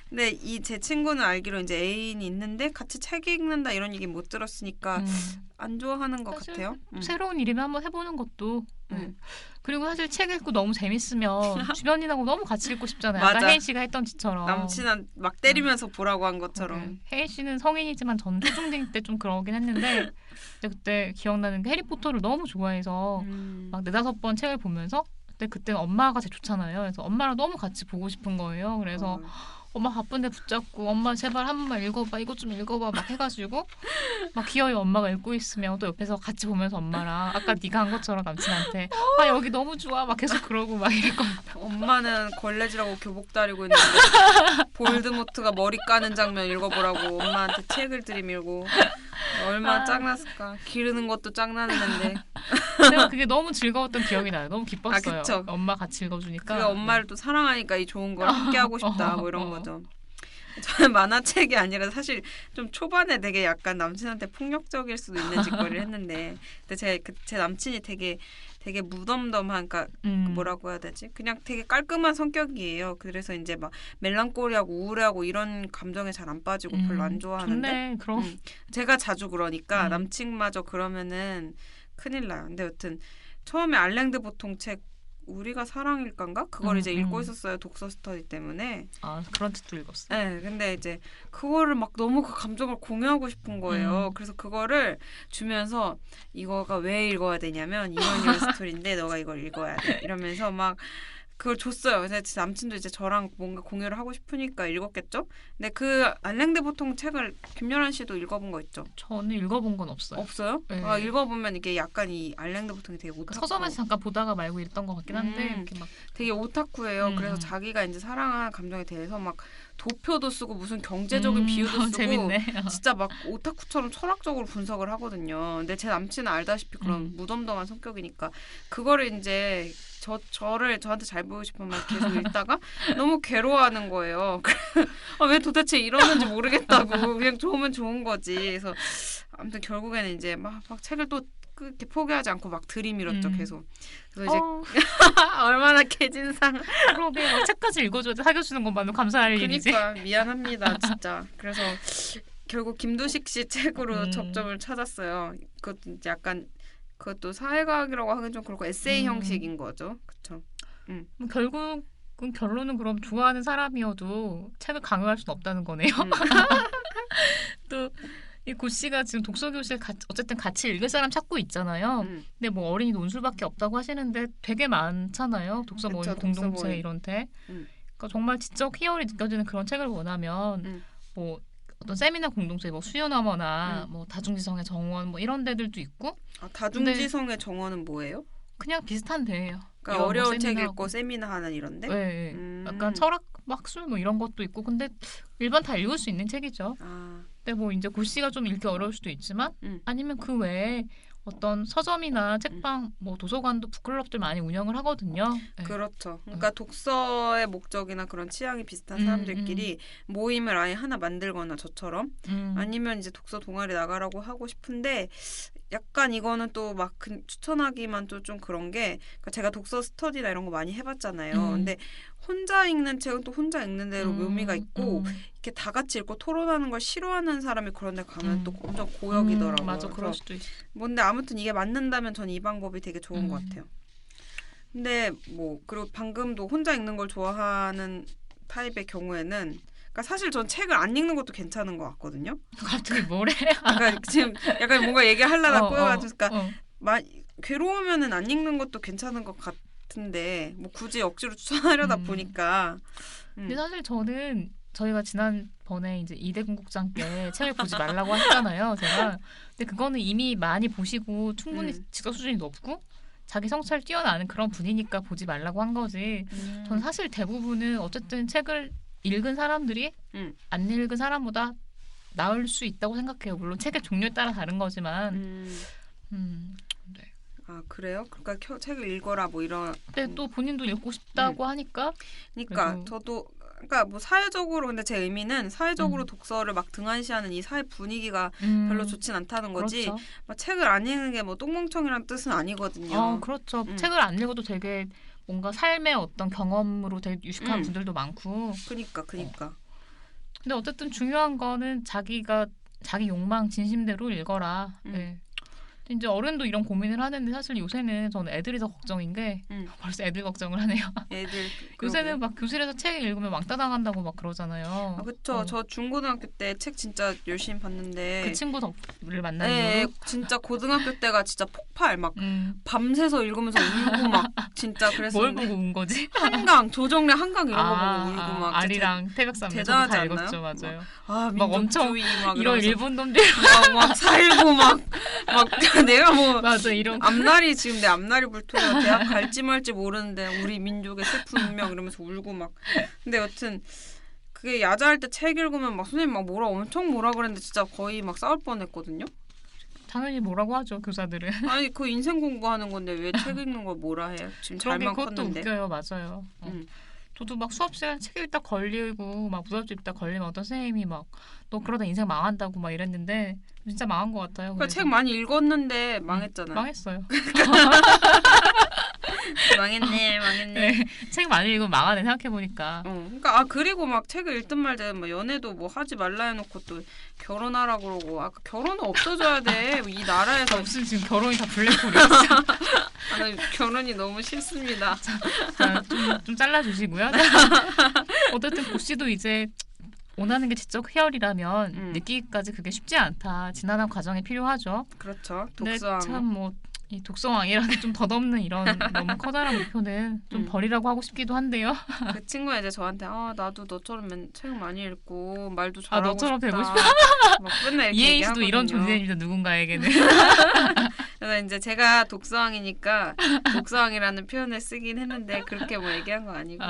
근데 제 친구는 알기로 이제 애인이 있는데 같이 책 읽는다 이런 얘기 못 들었으니까 안 좋아하는 것 같아요. 새로운 일이면 한번 해보는 것도. 그리고 사실 책 읽고 너무 재밌으면 주변인하고 너무 같이 읽고 싶잖아요. 맞아. 아까 혜인 씨가 했던 짓처럼. 남친한 막 때리면서 보라고 한 것처럼. 혜인 씨는 성인이지만 전 초중딩 때 좀 그러긴 했는데 그때 기억나는 게 해리포터를 너무 좋아해서 막 4-5번 책을 보면서 그때는 엄마가 제일 좋잖아요. 그래서 엄마랑 너무 같이 보고 싶은 거예요. 그래서 엄마 바쁜데 붙잡고 엄마 제발 한 번만 읽어봐 이것 좀 읽어봐 막 해가지고 막 기어이 엄마가 읽고 있으면 또 옆에서 같이 보면서 엄마랑 아까 네가 한 것처럼 남친한테 여기 너무 좋아 막 계속 그러고 막 이랬거든요. 엄마는 걸레질하고 교복 다리고 있는데 볼드모트가 머리 까는 장면 읽어보라고 엄마한테 책을 들이밀고 얼마나 짱났을까. 기르는 것도 짱나는데 내가 그게 너무 즐거웠던 기억이 나요. 너무 기뻤어요. 그쵸. 엄마 같이 읽어주니까. 그 엄마를 또 사랑하니까 이 좋은 걸 함께 하고 싶다 뭐 이런 거죠. 저는 만화책이 아니라 사실 좀 초반에 되게 약간 남친한테 폭력적일 수도 있는 짓거리를 했는데 근데 제 남친이 되게 무덤덤한 그러니까 뭐라고 해야 되지? 그냥 되게 깔끔한 성격이에요. 그래서 이제 막 멜랑콜리하고 우울해하고 이런 감정에 잘 안 빠지고 별로 안 좋아하는데 좋네, 그럼. 제가 자주 그러니까 남친마저 그러면은 큰일 나요. 근데 여튼 처음에 알랭드 보통 책 우리가 사랑일까인가? 그걸 이제 읽고 있었어요. 독서 스터디 때문에. 그런 책도 읽었어. 네, 근데 이제 그거를 막 너무 그 감정을 공유하고 싶은 거예요. 그래서 그거를 주면서 이거가 왜 읽어야 되냐면 이런 스토리인데 너가 이걸 읽어야 돼. 이러면서 막 그걸 줬어요. 그래서 제 남친도 이제 저랑 뭔가 공유를 하고 싶으니까 읽었겠죠? 근데 그 알랭드 보통 책을 김연아 씨도 읽어본 거 있죠? 저는 읽어본 건 없어요. 없어요? 네. 읽어보면 이게 약간 이 알랭드 보통이 되게 오타쿠. 서점에서 잠깐 보다가 말고 읽던 것 같긴 한데 이렇게 막 되게 오타쿠예요. 그래서 자기가 이제 사랑하는 감정에 대해서 막 도표도 쓰고 무슨 경제적인 비유도 쓰고 재밌네. 진짜 막 오타쿠처럼 철학적으로 분석을 하거든요. 근데 제 남친은 알다시피 그런 무덤덤한 성격이니까 그거를 이제 저한테 잘 보이고 싶으면 계속 읽다가 너무 괴로워하는 거예요. 왜 도대체 이러는지 모르겠다고. 그냥 좋으면 좋은 거지. 그래서 아무튼 결국에는 이제 막 책을 또 이렇게 포기하지 않고 막 들이밀었죠. 계속. 그래서 이제 얼마나 개진상. 그러게 막 책까지 읽어줘야 사겨주는 것만으로 감사할 일이지. 그러니까 미안합니다. 진짜. 그래서 결국 김두식 씨 책으로 접점을 찾았어요. 그것도 이제 약간 그것도 사회과학이라고 하긴 좀 그렇고 에세이 형식인 거죠. 그렇죠. 결국은 결론은 그럼 좋아하는 사람이어도 책을 강요할 수는 없다는 거네요. 또 이 고 씨가 지금 독서교실 어쨌든 같이 읽을 사람 찾고 있잖아요. 근데 뭐 어린이 논술밖에 없다고 하시는데 되게 많잖아요. 독서 모임, 공동체 이런 데. 그러니까 정말 지적 희열이 느껴지는 그런 책을 원하면 뭐 어떤 세미나 공동체, 뭐 수요나머나 뭐 다중지성의 정원 뭐 이런 데들도 있고. 다중지성의 정원은 뭐예요? 그냥 비슷한 데예요. 그러니까 어려운 책 읽고 세미나 하는 이런데? 네. 약간 철학 학술 뭐 이런 것도 있고 근데 일반 다 읽을 수 있는 책이죠. 근데 뭐 이제 고 씨가 좀 읽기 어려울 수도 있지만 아니면 그 외에 어떤 서점이나 책방, 뭐 도서관도 북클럽들 많이 운영을 하거든요. 네. 그렇죠. 그러니까 독서의 목적이나 그런 취향이 비슷한 사람들끼리 모임을 아예 하나 만들거나 저처럼 아니면 이제 독서 동아리 나가라고 하고 싶은데 약간 이거는 또 막 추천하기만 또 좀 그런 게 그러니까 제가 독서 스터디나 이런 거 많이 해봤잖아요. 근데 혼자 읽는 책은 또 혼자 읽는 대로 묘미가 있고 이렇게 다 같이 읽고 토론하는 걸 싫어하는 사람이 그런 데 가면 또 엄청 고역이더라고요. 맞아, 그럴 수도 있어. 뭔데 아무튼 이게 맞는다면 전 이 방법이 되게 좋은 것 같아요. 근데 뭐 그리고 방금도 혼자 읽는 걸 좋아하는 타입의 경우에는 그러니까 사실 전 책을 안 읽는 것도 괜찮은 것 같거든요. 갑자기 뭐래? 지금 약간 뭔가 얘기하려다 꼬여가지고 그러니까 괴로우면은 안 읽는 것도 괜찮은 것 같은데 뭐 굳이 억지로 추천하려다 보니까. 근데 사실 저는 저희가 지난번에 이제 이대궁국장 때 책을 보지 말라고 했잖아요. 제가. 근데 그거는 이미 많이 보시고 충분히 지적 수준이 높고 자기 성찰 뛰어나는 그런 분이니까 보지 말라고 한 거지. 저는 사실 대부분은 어쨌든 책을 읽은 사람들이 안 읽은 사람보다 나을 수 있다고 생각해요. 물론 책의 종류에 따라 다른 거지만. 네. 아 그래요? 그러니까 책을 읽어라 뭐 이런. 근데 또 본인도 읽고 싶다고 하니까. 그러니까 그래도... 저도 그러니까 뭐 사회적으로 근데 제 의미는 사회적으로 독서를 막 등한시하는 이 사회 분위기가 별로 좋진 않다는 거지. 그렇죠. 막 책을 안 읽는 게 뭐 똥멍청이라는 뜻은 아니거든요. 그렇죠. 책을 안 읽어도 되게 뭔가 삶의 어떤 경험으로 되게 유식한 분들도 많고. 그니까. 근데 어쨌든 중요한 거는 자기 욕망 진심대로 읽어라. 네. 이제 어른도 이런 고민을 하는데 사실 요새는 저는 애들이 더 걱정인 게 벌써 애들 걱정을 하네요. 애들 요새는 막 교실에서 책 읽으면 왕따 당한다고 막 그러잖아요. 아, 그렇죠. 저 중고등학교 때 책 진짜 열심히 봤는데 그 친구 덕을 만난 이후로 진짜 고등학교 때가 진짜 폭발 막 밤새서 읽으면서 울고 막 진짜 그래서 뭘 보고 운 거지? 한강 조정래 한강 이런 거 보고 울고 막 아리랑 태백산맥 대단하지 다 않나요? 읽었죠, 맞아요. 막 엄청 막 이런 일본 놈들 막 살고 막 내가 뭐 맞아 이런 앞날이 지금 내 앞날이 불투명 대학 갈지 말지 모르는데 우리 민족의 슬픈 운명 이러면서 울고 막 근데 여튼 그게 야자할 때 책 읽으면 막 선생님 막 엄청 뭐라 그랬는데 진짜 거의 막 싸울 뻔했거든요. 당연히 뭐라고 하죠 교사들은. 아니 그 인생 공부하는 건데 왜 책 읽는 걸 뭐라 해요? 지금 잘만 컸는데. 그것도 웃겨요, 맞아요. 저도 막 수업 시간 책 읽다 걸리고 막 무섭지 읽다 걸리면 어떤 선생님이 막 너 그러다 인생 망한다고 막 이랬는데 진짜 망한 것 같아요. 그러니까 책 많이 읽었는데 망했잖아요. 망했어요. 망했네. 네, 책 많이 읽으면 망하네 생각해보니까. 그러니까 그리고 막 책을 읽든 말든 뭐 연애도 뭐 하지 말라 해놓고 또 결혼하라 그러고 결혼은 없어져야 돼. 이 나라에서 무슨 지금 결혼이 다 블랙홀이었어. 결혼이 너무 싫습니다. 자, 좀 잘라주시고요. 어쨌든 고씨도 이제 원하는 게 지적 희열이라면 느끼기까지 그게 쉽지 않다. 지난한 과정이 필요하죠. 그렇죠. 독서왕. 참 뭐 이 독서왕이라는 좀 덧없는 이런 너무 커다란 목표는 좀 버리라고 하고 싶기도 한데요. 그 친구가 이제 저한테 나도 너처럼 책 많이 읽고 말도 잘하고 너처럼 싶다. 되고 싶다. 막 맨날 이렇게 이해희씨도 이런 존재입니다. 누군가에게는. 그래서 이제 제가 독서왕이니까 독서왕이라는 표현을 쓰긴 했는데 그렇게 뭐 얘기한 거 아니고.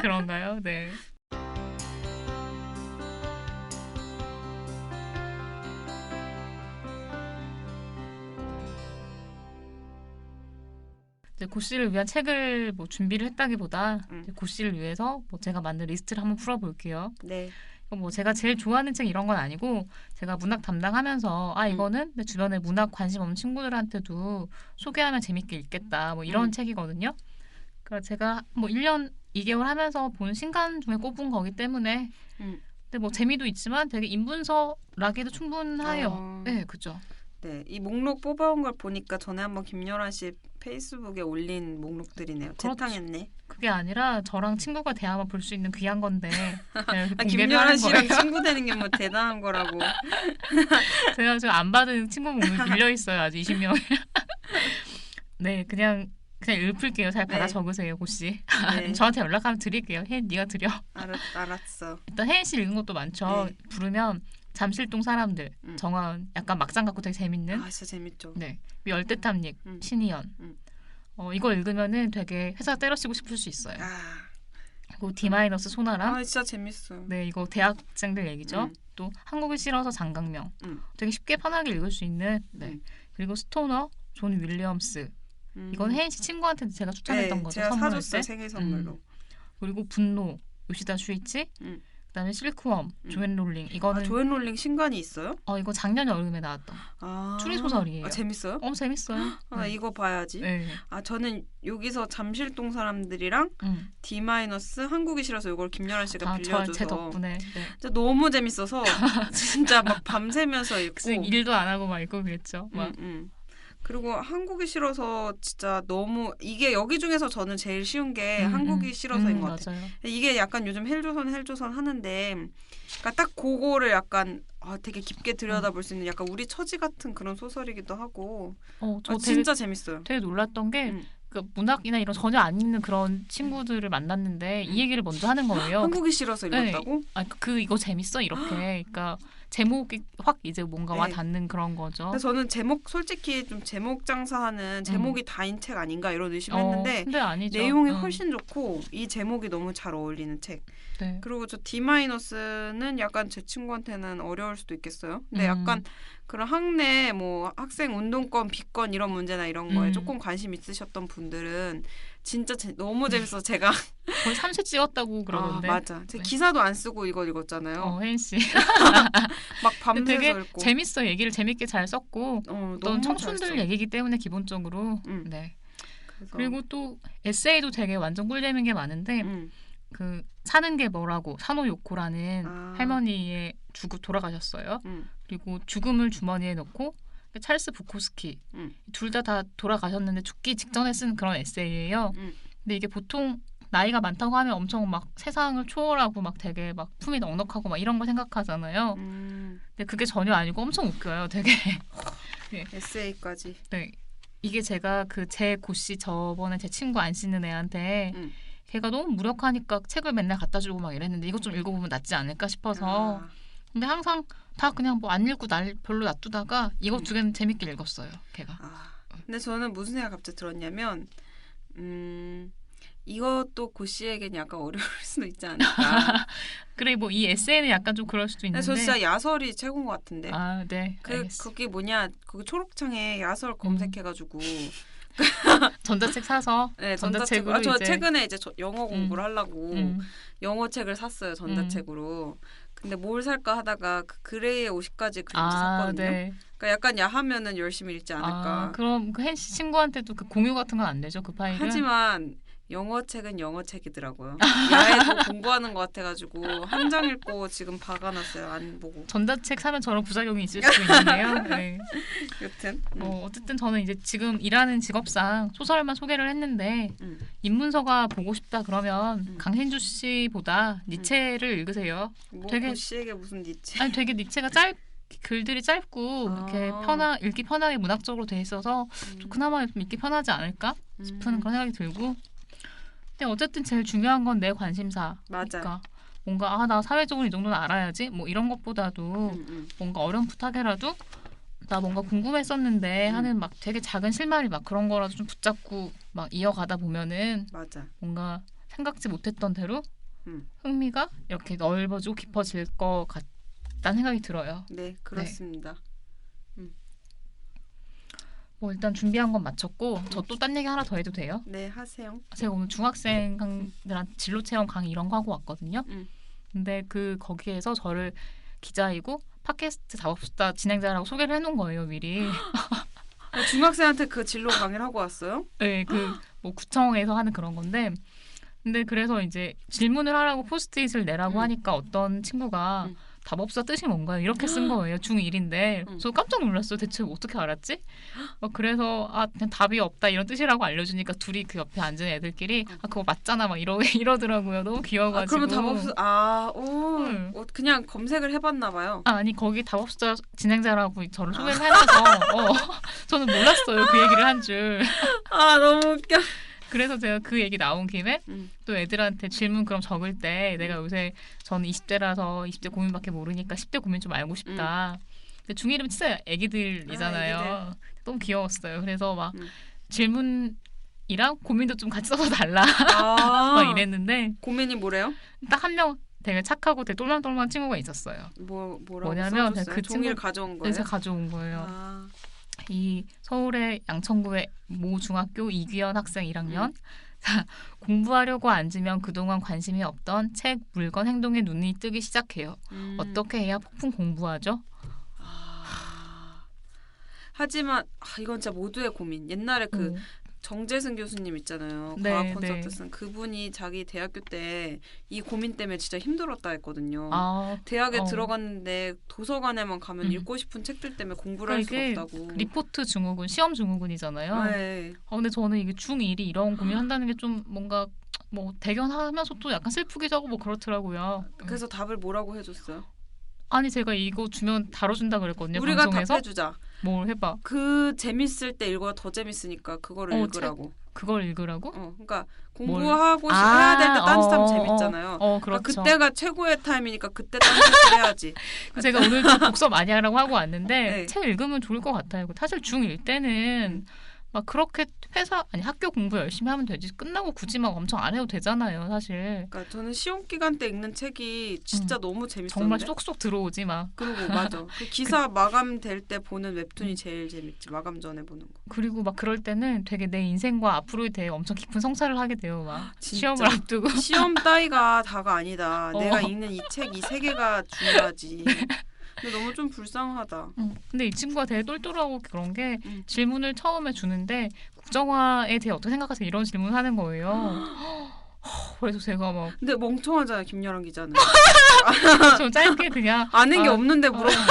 그런가요? 네. 이제 고씨를 위한 책을 뭐 준비를 했다기보다 고씨를 위해서 뭐 제가 만든 리스트를 한번 풀어볼게요. 네. 뭐 제가 제일 좋아하는 책 이런 건 아니고 제가 문학 담당하면서 이거는 내 주변에 문학 관심 없는 친구들한테도 소개하면 재밌게 읽겠다 뭐 이런 책이거든요. 그러니까 제가 뭐 1년 2개월 하면서 본 신간 중에 꼽은 거기 때문에 근데 뭐 재미도 있지만 되게 인문서라기도 충분해요. 네, 그죠. 네, 이 목록 뽑아온 걸 보니까 전에 한번 김여란 씨 페이스북에 올린 목록들이네요. 재탕했네. 그게 아니라 저랑 친구가 대화만 볼 수 있는 귀한 건데 김여란 씨랑 친구 되는 게 뭐 대단한 거라고. 제가 지금 안 받은 친구 목록 밀려 있어요. 아주 20명. 네, 그냥 읊을게요. 잘 받아 적으세요, 고씨. 네. 저한테 연락하면 드릴게요. 혜인, 네가 드려. 알았어. 일단 혜인 씨 읽은 것도 많죠. 네. 부르면 잠실동 사람들, 정화은, 약간 막장 같고 되게 재밌는. 진짜 재밌죠. 네, 열대탐닉, 신희연. 이걸 읽으면은 되게 회사 때려치고 싶을 수 있어요. 그리고 D- 소나람. 진짜 재밌어요. 네, 이거 대학생들 얘기죠. 또 한국이 싫어서 장강명. 되게 쉽게 편하게 읽을 수 있는. 네. 그리고 스토너, 존 윌리엄스. 이건 혜인 씨 친구한테 제가 추천했던 거죠. 제가 선물할 사줬어요. 때. 생일 선물로. 그리고 분노, 요시다 슈이치. 그다음에 실크웜, 조앤 롤링. 이거는 조앤 롤링 신간이 있어요? 이거 작년 여름에 나왔던 추리 소설이에요. 재밌어요? 재밌어요. 나 이거 봐야지. 네. 저는 여기서 잠실동 사람들이랑 D- 한국이 싫어서 이걸 김여란 씨가 빌려줘서 제 덕분에 진짜 너무 재밌어서 진짜 막 밤새면서 읽고 일도 안 하고 막 읽고 그랬죠. 그리고 한국이 싫어서 진짜 너무 이게 여기 중에서 저는 제일 쉬운 게 한국이 싫어서인 것 같아요. 맞아요. 이게 약간 요즘 헬조선 하는데 그러니까 딱 그거를 약간 되게 깊게 들여다볼 수 있는 약간 우리 처지 같은 그런 소설이기도 하고 저 진짜 재밌어요. 되게 놀랐던 게 그 문학이나 이런 전혀 안 읽는 그런 친구들을 만났는데 이 얘기를 먼저 하는 거예요. 한국이 싫어서 읽었다고? 네. 이거 재밌어 이렇게. 그러니까 제목이 확 이제 뭔가 와 네. 닿는 그런 거죠. 근데 저는 솔직히 좀 제목 장사하는 제목이 다인 책 아닌가 이런 의심했는데 근데 아니죠. 내용이 훨씬 좋고 이 제목이 너무 잘 어울리는 책. 네. 그리고 저 D-는 약간 제 친구한테는 어려울 수도 있겠어요. 근데 약간 그런 학내 뭐 학생 운동권, 비권 이런 문제나 이런 거에 조금 관심 있으셨던 분들은 진짜 너무 재밌어서 제가 거의 3세 찍었다고 그러던데. 맞아. 제 네. 기사도 안 쓰고 이거 읽었잖아요. 혜인 씨. 막 밤새서 되게 읽고. 재밌어. 얘기를 재밌게 잘 썼고 너무 어떤 청춘들 잘 써. 얘기이기 때문에 기본적으로. 네. 그리고 또 에세이도 되게 완전 꿀잼인 게 많은데 그 사는 게 뭐라고 사노요코라는 할머니의 돌아가셨어요. 그리고 죽음을 주머니에 넣고 찰스 부코스키 둘 다 돌아가셨는데 죽기 직전에 쓴 그런 에세이예요. 근데 이게 보통 나이가 많다고 하면 엄청 막 세상을 초월하고 막 되게 막 품이 넉넉하고 막 이런 걸 생각하잖아요. 근데 그게 전혀 아니고 엄청 웃겨요. 되게. 네. 에세이까지. 네. 이게 제가 그 제 고씨 저번에 제 친구 안 씻는 애한테 걔가 너무 무력하니까 책을 맨날 갖다 주고 막 이랬는데 이것 좀 읽어보면 낫지 않을까 싶어서 근데 항상 다 그냥 뭐 안 읽고 별로 놔두다가 이것 두 개는 재밌게 읽었어요. 걔가. 근데 저는 무슨 생각 갑자기 들었냐면 이것도 고씨에게는 약간 어려울 수도 있지 않을까. 그래 뭐 이 에세이는 약간 좀 그럴 수도 있는데. 저 진짜 야설이 최고인 것 같은데. 네. 거기 뭐냐 거기 초록창에 야설 검색해가지고 전자책 사서 네, 전자책으로 저 이제 최근에 이제 영어 공부를 하려고 영어 책을 샀어요. 전자책으로. 근데 뭘 살까 하다가 그 그레이의 50가지 그림자 샀거든요. 네. 그러니까 약간 야하면은 열심히 읽지 않을까. 그럼 그 혜인 씨 친구한테도 그 공유 같은 건 안 되죠? 그 파일은? 하지만 영어 책은 영어 책이더라고요. 야에도 공부하는 것 같아가지고 한 장 읽고 지금 박아놨어요. 안 보고. 전자책 사면 저런 부작용이 있을 수도 있는데요. 네. 여튼 어쨌든 저는 이제 지금 일하는 직업상 소설만 소개를 했는데 입문서가 보고 싶다 그러면 강신주 씨보다 니체를 읽으세요. 뭐 되게 고씨에게 무슨 니체? 아니 되게 니체가 글들이 짧고 이렇게 읽기 편하게 문학적으로 돼 있어서 좀 그나마 좀 읽기 편하지 않을까 싶은 그런 생각이 들고. 근데 어쨌든 제일 중요한 건 내 관심사. 맞아. 그러니까 뭔가 나 사회적으로 이 정도는 알아야지 뭐 이런 것보다도 뭔가 어렴풋하게라도 나 뭔가 궁금했었는데 하는 막 되게 작은 실마리 막 그런 거라도 좀 붙잡고 막 이어가다 보면은 맞아. 뭔가 생각지 못했던 대로 흥미가 이렇게 넓어지고 깊어질 것 같다는 생각이 들어요. 네, 그렇습니다. 뭐 일단 준비한 건 마쳤고 저 또 딴 얘기 하나 더 해도 돼요? 네, 하세요. 제가 오늘 중학생들한테 진로 체험 강의 이런 거 하고 왔거든요. 근데 거기에서 저를 기자이고 팟캐스트 작업수다 진행자라고 소개를 해놓은 거예요, 미리. 중학생한테 그 진로 강의를 하고 왔어요? 네, 뭐 구청에서 하는 그런 건데. 근데 그래서 이제 질문을 하라고 포스트잇을 내라고 하니까 어떤 친구가 답업사 뜻이 뭔가요? 이렇게 쓴 거예요. 중1인데. 저 깜짝 놀랐어요. 대체 어떻게 알았지? 그래서 그냥 답이 없다 이런 뜻이라고 알려주니까 둘이 그 옆에 앉은 애들끼리 그거 맞잖아 막 이러더라고요. 너무 귀여워가지고. 그러면 답업사 그냥 검색을 해봤나 봐요. 아니 거기 답업사 진행자라고 저를 소개를 해놔서 저는 몰랐어요. 그 얘기를 한 줄. 너무 웃겨. 그래서 제가 그 얘기 나온 김에 또 애들한테 질문 그럼 적을 때 내가 요새 저는 20대라서 20대 고민밖에 모르니까 10대 고민 좀 알고 싶다. 근데 중1이면 진짜 애기들이잖아요. 애기들. 너무 귀여웠어요. 그래서 막 질문이랑 고민도 좀 같이 써서 달라. 막 이랬는데 고민이 뭐래요? 딱 한 명 되게 착하고 되게 똘망똘망한 친구가 있었어요. 뭐라고 뭐냐면 써줬어요? 그 종이를 가져온 거예요? 제가 가져온 거예요. 이 서울의 양천구의 모 중학교 이규현 학생 1학년 공부하려고 앉으면 그동안 관심이 없던 책, 물건, 행동에 눈이 뜨기 시작해요. 어떻게 해야 폭풍 공부하죠? 하지만 이건 진짜 모두의 고민. 옛날에 정재승 교수님 있잖아요. 네, 과학 콘서트 네. 쓴 그분이 자기 대학교 때 이 고민 때문에 진짜 힘들었다 했거든요. 아, 대학에 들어갔는데 도서관에만 가면 읽고 싶은 책들 때문에 공부를 할 수가 이게 없다고. 리포트 증후군, 시험 증후군이잖아요. 네. 근데 저는 이게 중1이 이런 고민한다는 게 좀 뭔가 뭐 대견하면서도 약간 슬프기도 하고 뭐 그렇더라고요. 그래서 답을 뭐라고 해줬어요? 아니 제가 이거 주면 다뤄준다 그랬거든요. 우리가 방송에서. 답해주자. 뭘 해봐. 그 재밌을 때 읽어야 더 재밌으니까 그거를 읽으라고. 그걸 읽으라고? 그러니까 뭘? 공부하고 해야 될 때 딴짓하면 재밌잖아요. 그렇죠. 그러니까 그때가 최고의 타임이니까 그때 딴짓을 해야지. 제가 오늘 좀 독서 많이 하라고 하고 왔는데 네. 책 읽으면 좋을 것 같아요. 사실 중1 때는 막 그렇게 학교 공부 열심히 하면 되지. 끝나고 굳이 막 엄청 안 해도 되잖아요, 사실. 그러니까 저는 시험 기간 때 읽는 책이 진짜 너무 재밌었는데. 정말 쏙쏙 들어오지 막. 그리고 맞아. 그 기사 마감될 때 보는 웹툰이 제일 재밌지. 마감 전에 보는 거. 그리고 막 그럴 때는 되게 내 인생과 앞으로에 대해 엄청 깊은 성찰을 하게 돼요. 막 진짜. 시험을 앞두고. 시험 따위가 다가 아니다. 내가 읽는 이 책, 이 세계가 중요하지. 근데 너무 좀 불쌍하다. 근데 이 친구가 되게 똘똘하고 그런 게 응. 질문을 처음에 주는데 국정화에 대해 어떻게 생각하세요? 이런 질문을 하는 거예요. 그래서 제가 막 근데 멍청하잖아, 김여랑 기자는. 좀 짧게 그냥 아는 게 없는데 물어보면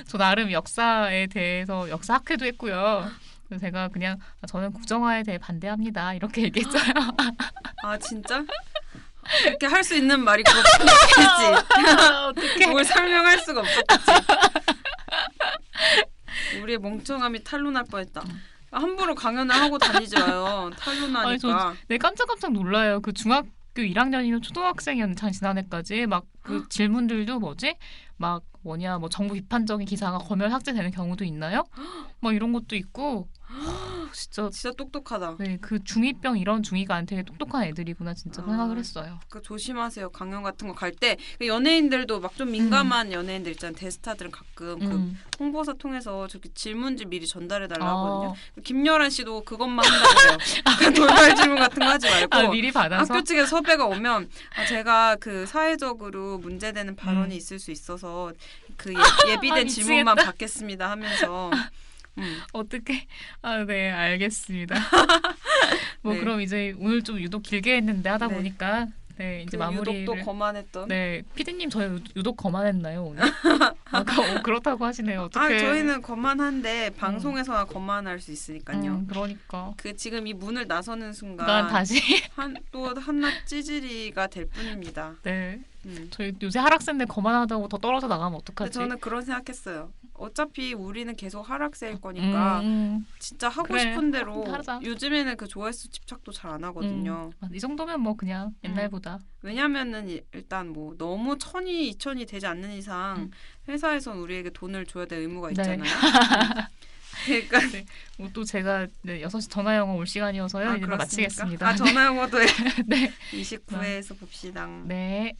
저 나름 역사에 대해서 역사 학회도 했고요. 그래서 제가 그냥 저는 국정화에 대해 반대합니다. 이렇게 얘기했어요. 아 진짜? 이렇게 할 수 있는 말이 그렇겠지. 어떻게? 뭘 설명할 수가 없었겠지. 우리의 멍청함이 탄로날 뻔했다. 함부로 강연을 하고 다니지 마요. 탄로나니까. 네, 깜짝깜짝 놀라요. 그 중학교 1학년이면 초등학생이었는데 지난해까지 막 그 질문들도 뭐지? 막 뭐냐 뭐 정부 비판적인 기사가 검열 삭제되는 경우도 있나요? 막 이런 것도 있고 진짜 똑똑하다. 네, 그 중2병 이런 중2가 되게 똑똑한 애들이구나 진짜 생각을 했어요. 그 조심하세요. 강연 같은 거 갈 때 연예인들도 막 좀 민감한 연예인들 있잖아요. 대스타들은 가끔 그 홍보사 통해서 저렇게 질문지 미리 전달해 달라고 하거든요. 김여란 씨도 그것만 한다고요. 돌발 질문 같은 거 하지 말고 미리 받아서 학교 측에 섭외가 오면 제가 그 사회적으로 문제되는 발언이 있을 수 있어서 그 예비된 질문만 받겠습니다 하면서 어떻게? 네, 알겠습니다. 뭐 네. 그럼 이제 오늘 좀 유독 길게 했는데 하다 네. 보니까 네, 이제 그 마무리를. 유독도 거만했던. 네, 피디님 저희 유독 거만했나요 오늘? 그렇다고 하시네요. 어떻게? 저희는 거만한데 방송에서나 거만할 수 있으니까요. 그러니까. 그 지금 이 문을 나서는 순간 난 다시 또 한낱 찌질이가 될 뿐입니다. 네. 저희 요새 하락세인데 거만하다고 더 떨어져 나가면 어떡하지? 근데 저는 그런 생각했어요. 어차피 우리는 계속 하락세일 거니까 진짜 하고 싶은 대로 하자. 요즘에는 그 조회수 집착도 잘 안 하거든요. 이 정도면 뭐 그냥 옛날보다. 왜냐면은 일단 뭐 너무 1000이 2000이 되지 않는 이상 회사에선 우리에게 돈을 줘야 될 의무가 있잖아요. 그러니까 네. 또 제가 6시 전화 영어 올 시간이어서요. 이제 마치겠습니다. 전화 영어도 네. 29회에서 봅시다. 네.